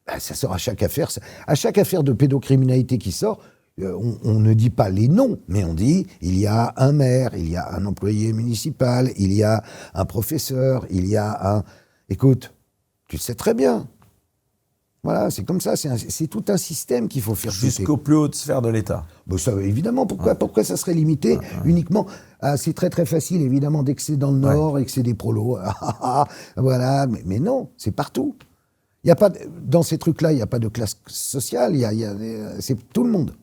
Ben, ça sort à chaque affaire. À chaque affaire de pédocriminalité qui sort, on ne dit pas les noms, mais on dit il y a un maire, il y a un employé municipal, il y a un professeur, il y a un... Écoute, tu le sais très bien. Voilà, c'est comme ça, c'est tout un système qu'il faut faire péter. jusqu'aux plus hautes sphères de l'État. Bon, ça, évidemment, pourquoi ça serait limité uniquement à... C'est très très facile, évidemment, dès que c'est dans le Nord et que c'est des prolos. Voilà, mais non, c'est partout. Il y a pas, dans ces trucs-là, il n'y a pas de classe sociale, c'est tout le monde.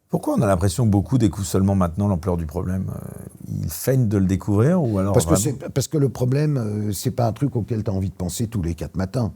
Pourquoi on a l'impression que beaucoup découvrent seulement maintenant l'ampleur du problème? Ils feignent de le découvrir ou alors Parce que le problème, c'est pas un truc auquel tu as envie de penser tous les 4 matins.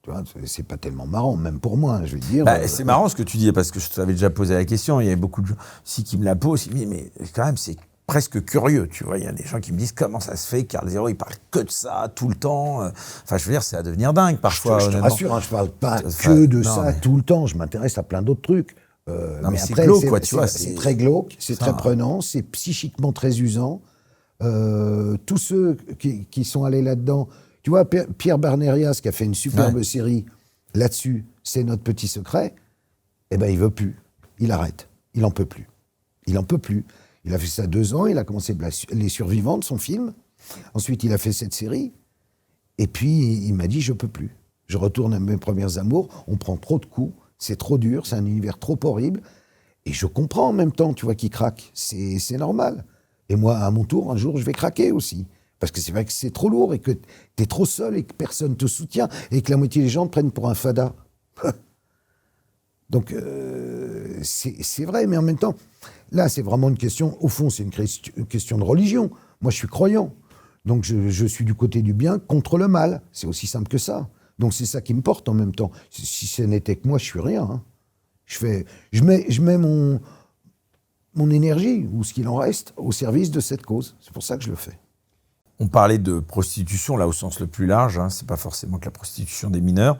Tu vois, c'est pas tellement marrant, même pour moi, je vais te dire. C'est marrant ce que tu dis, parce que je t'avais déjà posé la question, il y avait beaucoup de gens aussi qui me la posent, ils me disent, mais quand même, c'est presque curieux, tu vois. Il y a des gens qui me disent comment ça se fait, Carl Zero, il parle que de ça tout le temps. Enfin, je veux dire, c'est à devenir dingue parfois. Je te honnêtement. rassure, je parle pas que de ça tout le temps. Je m'intéresse à plein d'autres trucs. Non, mais c'est après, glauque, quoi, tu vois. C'est très glauque, c'est très prenant, c'est psychiquement très usant. Tous ceux qui sont allés là-dedans, tu vois, Pierre Barnérias, qui a fait une superbe série là-dessus, c'est notre petit secret, eh ben il veut plus, il arrête, il en peut plus. Il en peut plus. Il a fait ça 2 ans, il a commencé Les Survivantes, son film. Ensuite, il a fait cette série. Et puis, il m'a dit, je peux plus. Je retourne à mes premiers amours, on prend trop de coups, c'est trop dur, c'est un univers trop horrible. Et je comprends en même temps, tu vois, qu'il craque. C'est normal. Et moi, à mon tour, un jour, je vais craquer aussi. Parce que c'est vrai que c'est trop lourd et que t'es trop seul et que personne te soutient et que la moitié des gens te prennent pour un fada. Donc, c'est vrai, mais en même temps, là, c'est vraiment une question, au fond, c'est une question de religion. Moi, je suis croyant. Donc, je suis du côté du bien contre le mal. C'est aussi simple que ça. Donc, c'est ça qui me porte en même temps. Si ce n'était que moi, je suis rien. Hein. Je mets mon énergie, ou ce qu'il en reste, au service de cette cause. C'est pour ça que je le fais. On parlait de prostitution, là, au sens le plus large, hein, c'est pas forcément que la prostitution des mineurs.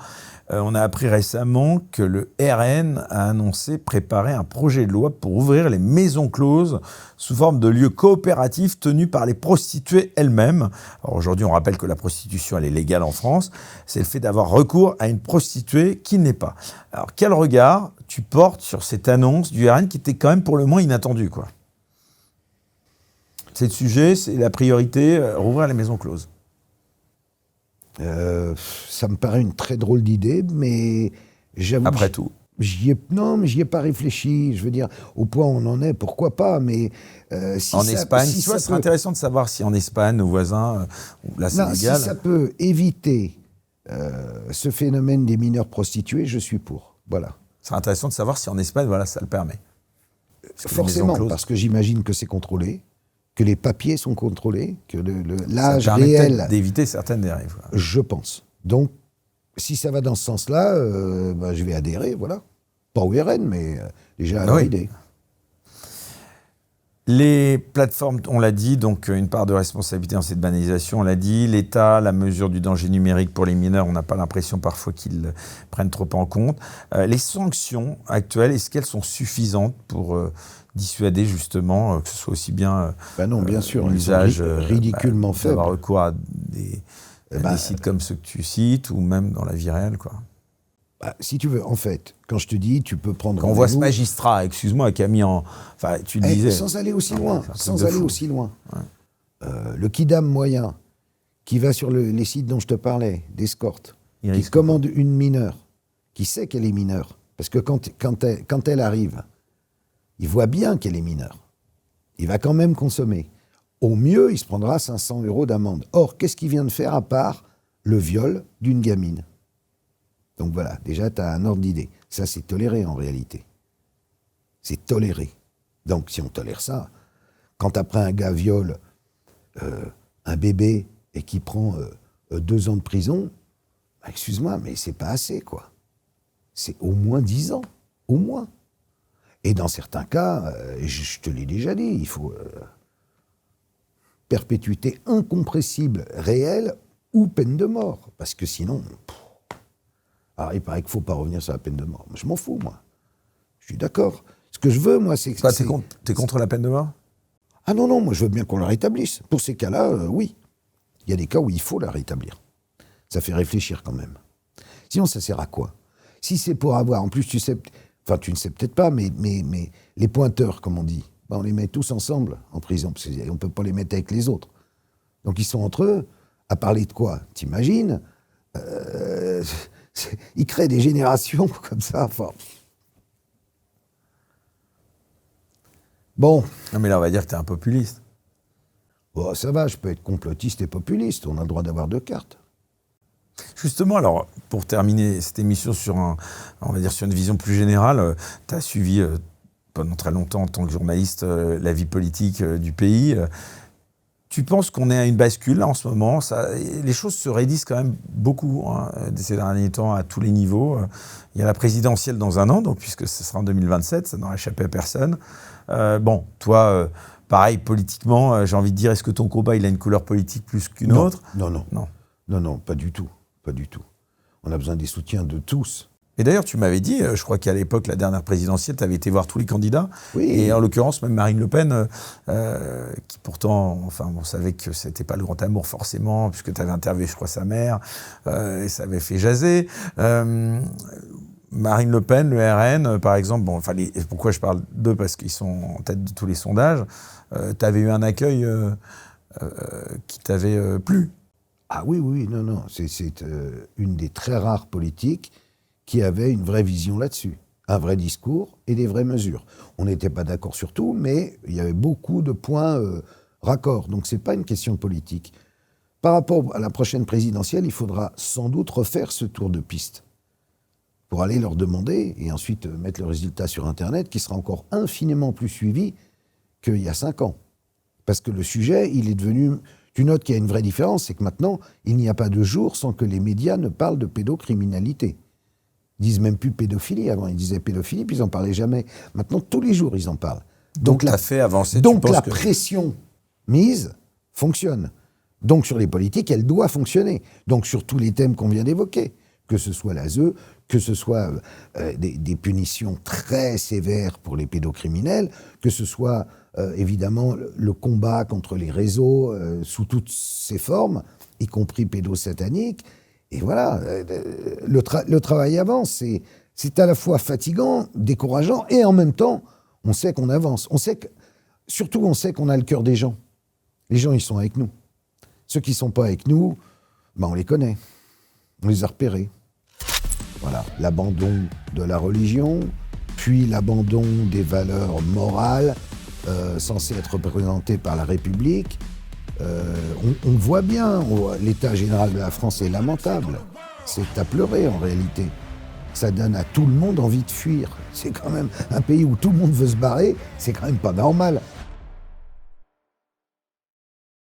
On a appris récemment que le RN a annoncé préparer un projet de loi pour ouvrir les maisons closes sous forme de lieux coopératifs tenus par les prostituées elles-mêmes. Alors aujourd'hui, on rappelle que la prostitution, elle est légale en France. C'est le fait d'avoir recours à une prostituée qui n'est pas. Alors, quel regard tu portes sur cette annonce du RN qui était quand même pour le moins inattendue, quoi ? C'est le sujet, c'est la priorité, rouvrir les maisons closes. Ça me paraît une très drôle d'idée, mais j'avoue... Après tout. J'y ai pas réfléchi. Je veux dire, au point où on en est, pourquoi pas, mais... Espagne, tu vois, c'est intéressant de savoir si en Espagne, nos voisins, là c'est légal. Si ça peut éviter ce phénomène des mineurs prostitués, je suis pour. Voilà. C'est intéressant de savoir si en Espagne, voilà, ça le permet. Forcément, parce que j'imagine que c'est contrôlé, que les papiers sont contrôlés, que l'âge ça réel... permet d'éviter certaines dérives. Quoi. Je pense. Donc, si ça va dans ce sens-là, je vais adhérer, voilà. Pas au RN, mais déjà à l'idée. Les plateformes, on l'a dit, donc une part de responsabilité dans cette banalisation, on l'a dit. L'État, la mesure du danger numérique pour les mineurs, on n'a pas l'impression parfois qu'ils prennent trop en compte. Les sanctions actuelles, est-ce qu'elles sont suffisantes pour dissuader justement que ce soit aussi bien non, bien sûr, l'usage ridiculement faible. D'avoir recours à des sites comme ceux que tu cites ou même dans la vie réelle, quoi. Si tu veux, en fait, quand je te dis, tu peux prendre... Quand on voit ce magistrat, excuse-moi, qui a mis en... Enfin, tu le disais... Sans aller aussi loin, le kidam moyen qui va sur les sites dont je te parlais, d'escorte, qui commande une mineure, qui sait qu'elle est mineure, parce que quand elle arrive, il voit bien qu'elle est mineure. Il va quand même consommer. Au mieux, il se prendra 500 € d'amende. Or, qu'est-ce qu'il vient de faire à part le viol d'une gamine ? Donc voilà, déjà, tu as un ordre d'idée. Ça, c'est toléré en réalité. C'est toléré. Donc, si on tolère ça, quand après un gars viole un bébé et qui prend 2 ans de prison, excuse-moi, mais c'est pas assez, quoi. C'est au moins 10 ans. Au moins. Et dans certains cas, je te l'ai déjà dit, il faut perpétuité incompressible réelle ou peine de mort. Parce que sinon... Alors, il paraît qu'il ne faut pas revenir sur la peine de mort. Je m'en fous, moi. Je suis d'accord. Ce que je veux, moi, c'est... T'es contre la peine de mort ? Ah non, moi, je veux bien qu'on la rétablisse. Pour ces cas-là, oui. Il y a des cas où il faut la rétablir. Ça fait réfléchir quand même. Sinon, ça sert à quoi ? Si c'est pour avoir... En plus, tu sais... Enfin, tu ne sais peut-être pas, mais les pointeurs, comme on dit, on les met tous ensemble en prison, parce qu'on ne peut pas les mettre avec les autres. Donc, ils sont entre eux, à parler de quoi ? T'imagines ? Ils créent des générations comme ça. Enfin. Bon. Non, mais là, on va dire que tu es un populiste. Bon, ça va, je peux être complotiste et populiste. On a le droit d'avoir 2 cartes. Justement, alors, pour terminer cette émission sur sur une vision plus générale, tu as suivi pendant très longtemps, en tant que journaliste, la vie politique du pays. Tu penses qu'on est à une bascule là, en ce moment? Les choses se raidissent quand même beaucoup ces derniers temps à tous les niveaux. Il y a la présidentielle dans un an, donc, puisque ce sera en 2027, ça n'aura échappé à personne. Bon, toi, pareil, politiquement, j'ai envie de dire, est-ce que ton combat il a une couleur politique plus qu'une autre? Non, pas du tout. Pas du tout. On a besoin des soutiens de tous. Et d'ailleurs, tu m'avais dit, je crois qu'à l'époque, la dernière présidentielle, tu avais été voir tous les candidats. Oui. Et en l'occurrence, même Marine Le Pen, qui pourtant, enfin, on savait que c'était pas le grand amour forcément, puisque tu avais interviewé, je crois, sa mère, et ça avait fait jaser. Marine Le Pen, le RN, par exemple, bon, enfin, pourquoi je parle d'eux? Parce qu'ils sont en tête de tous les sondages. Tu avais eu un accueil qui t'avait plu. Ah oui, non. C'est une des très rares politiques qui avait une vraie vision là-dessus, un vrai discours et des vraies mesures. On n'était pas d'accord sur tout, mais il y avait beaucoup de points raccords. Donc c'est pas une question politique. Par rapport à la prochaine présidentielle, il faudra sans doute refaire ce tour de piste pour aller leur demander et ensuite mettre le résultat sur Internet, qui sera encore infiniment plus suivi qu'il y a 5 ans. Parce que le sujet, il est devenu... Tu notes qu'il y a une vraie différence, c'est que maintenant, il n'y a pas de jour sans que les médias ne parlent de pédocriminalité. Ils disent même plus pédophilie. Avant, ils disaient pédophilie, puis ils n'en parlaient jamais. Maintenant, tous les jours, ils en parlent. Donc la fait avancer. Donc la pression mise fonctionne. Donc sur les politiques, elle doit fonctionner. Donc sur tous les thèmes qu'on vient d'évoquer, que ce soit l'ASE, que ce soit des punitions très sévères pour les pédocriminels, que ce soit évidemment le combat contre les réseaux sous toutes ses formes, y compris pédosataniques. Et voilà, le travail avance. C'est à la fois fatigant, décourageant, et en même temps, on sait qu'on avance. Surtout, on sait qu'on a le cœur des gens. Les gens, ils sont avec nous. Ceux qui ne sont pas avec nous, ben on les connaît. On les a repérés. Voilà, l'abandon de la religion, puis l'abandon des valeurs morales censées être représentées par la République. On voit bien, l'état général de la France est lamentable. C'est à pleurer en réalité. Ça donne à tout le monde envie de fuir. C'est quand même un pays où tout le monde veut se barrer, c'est quand même pas normal.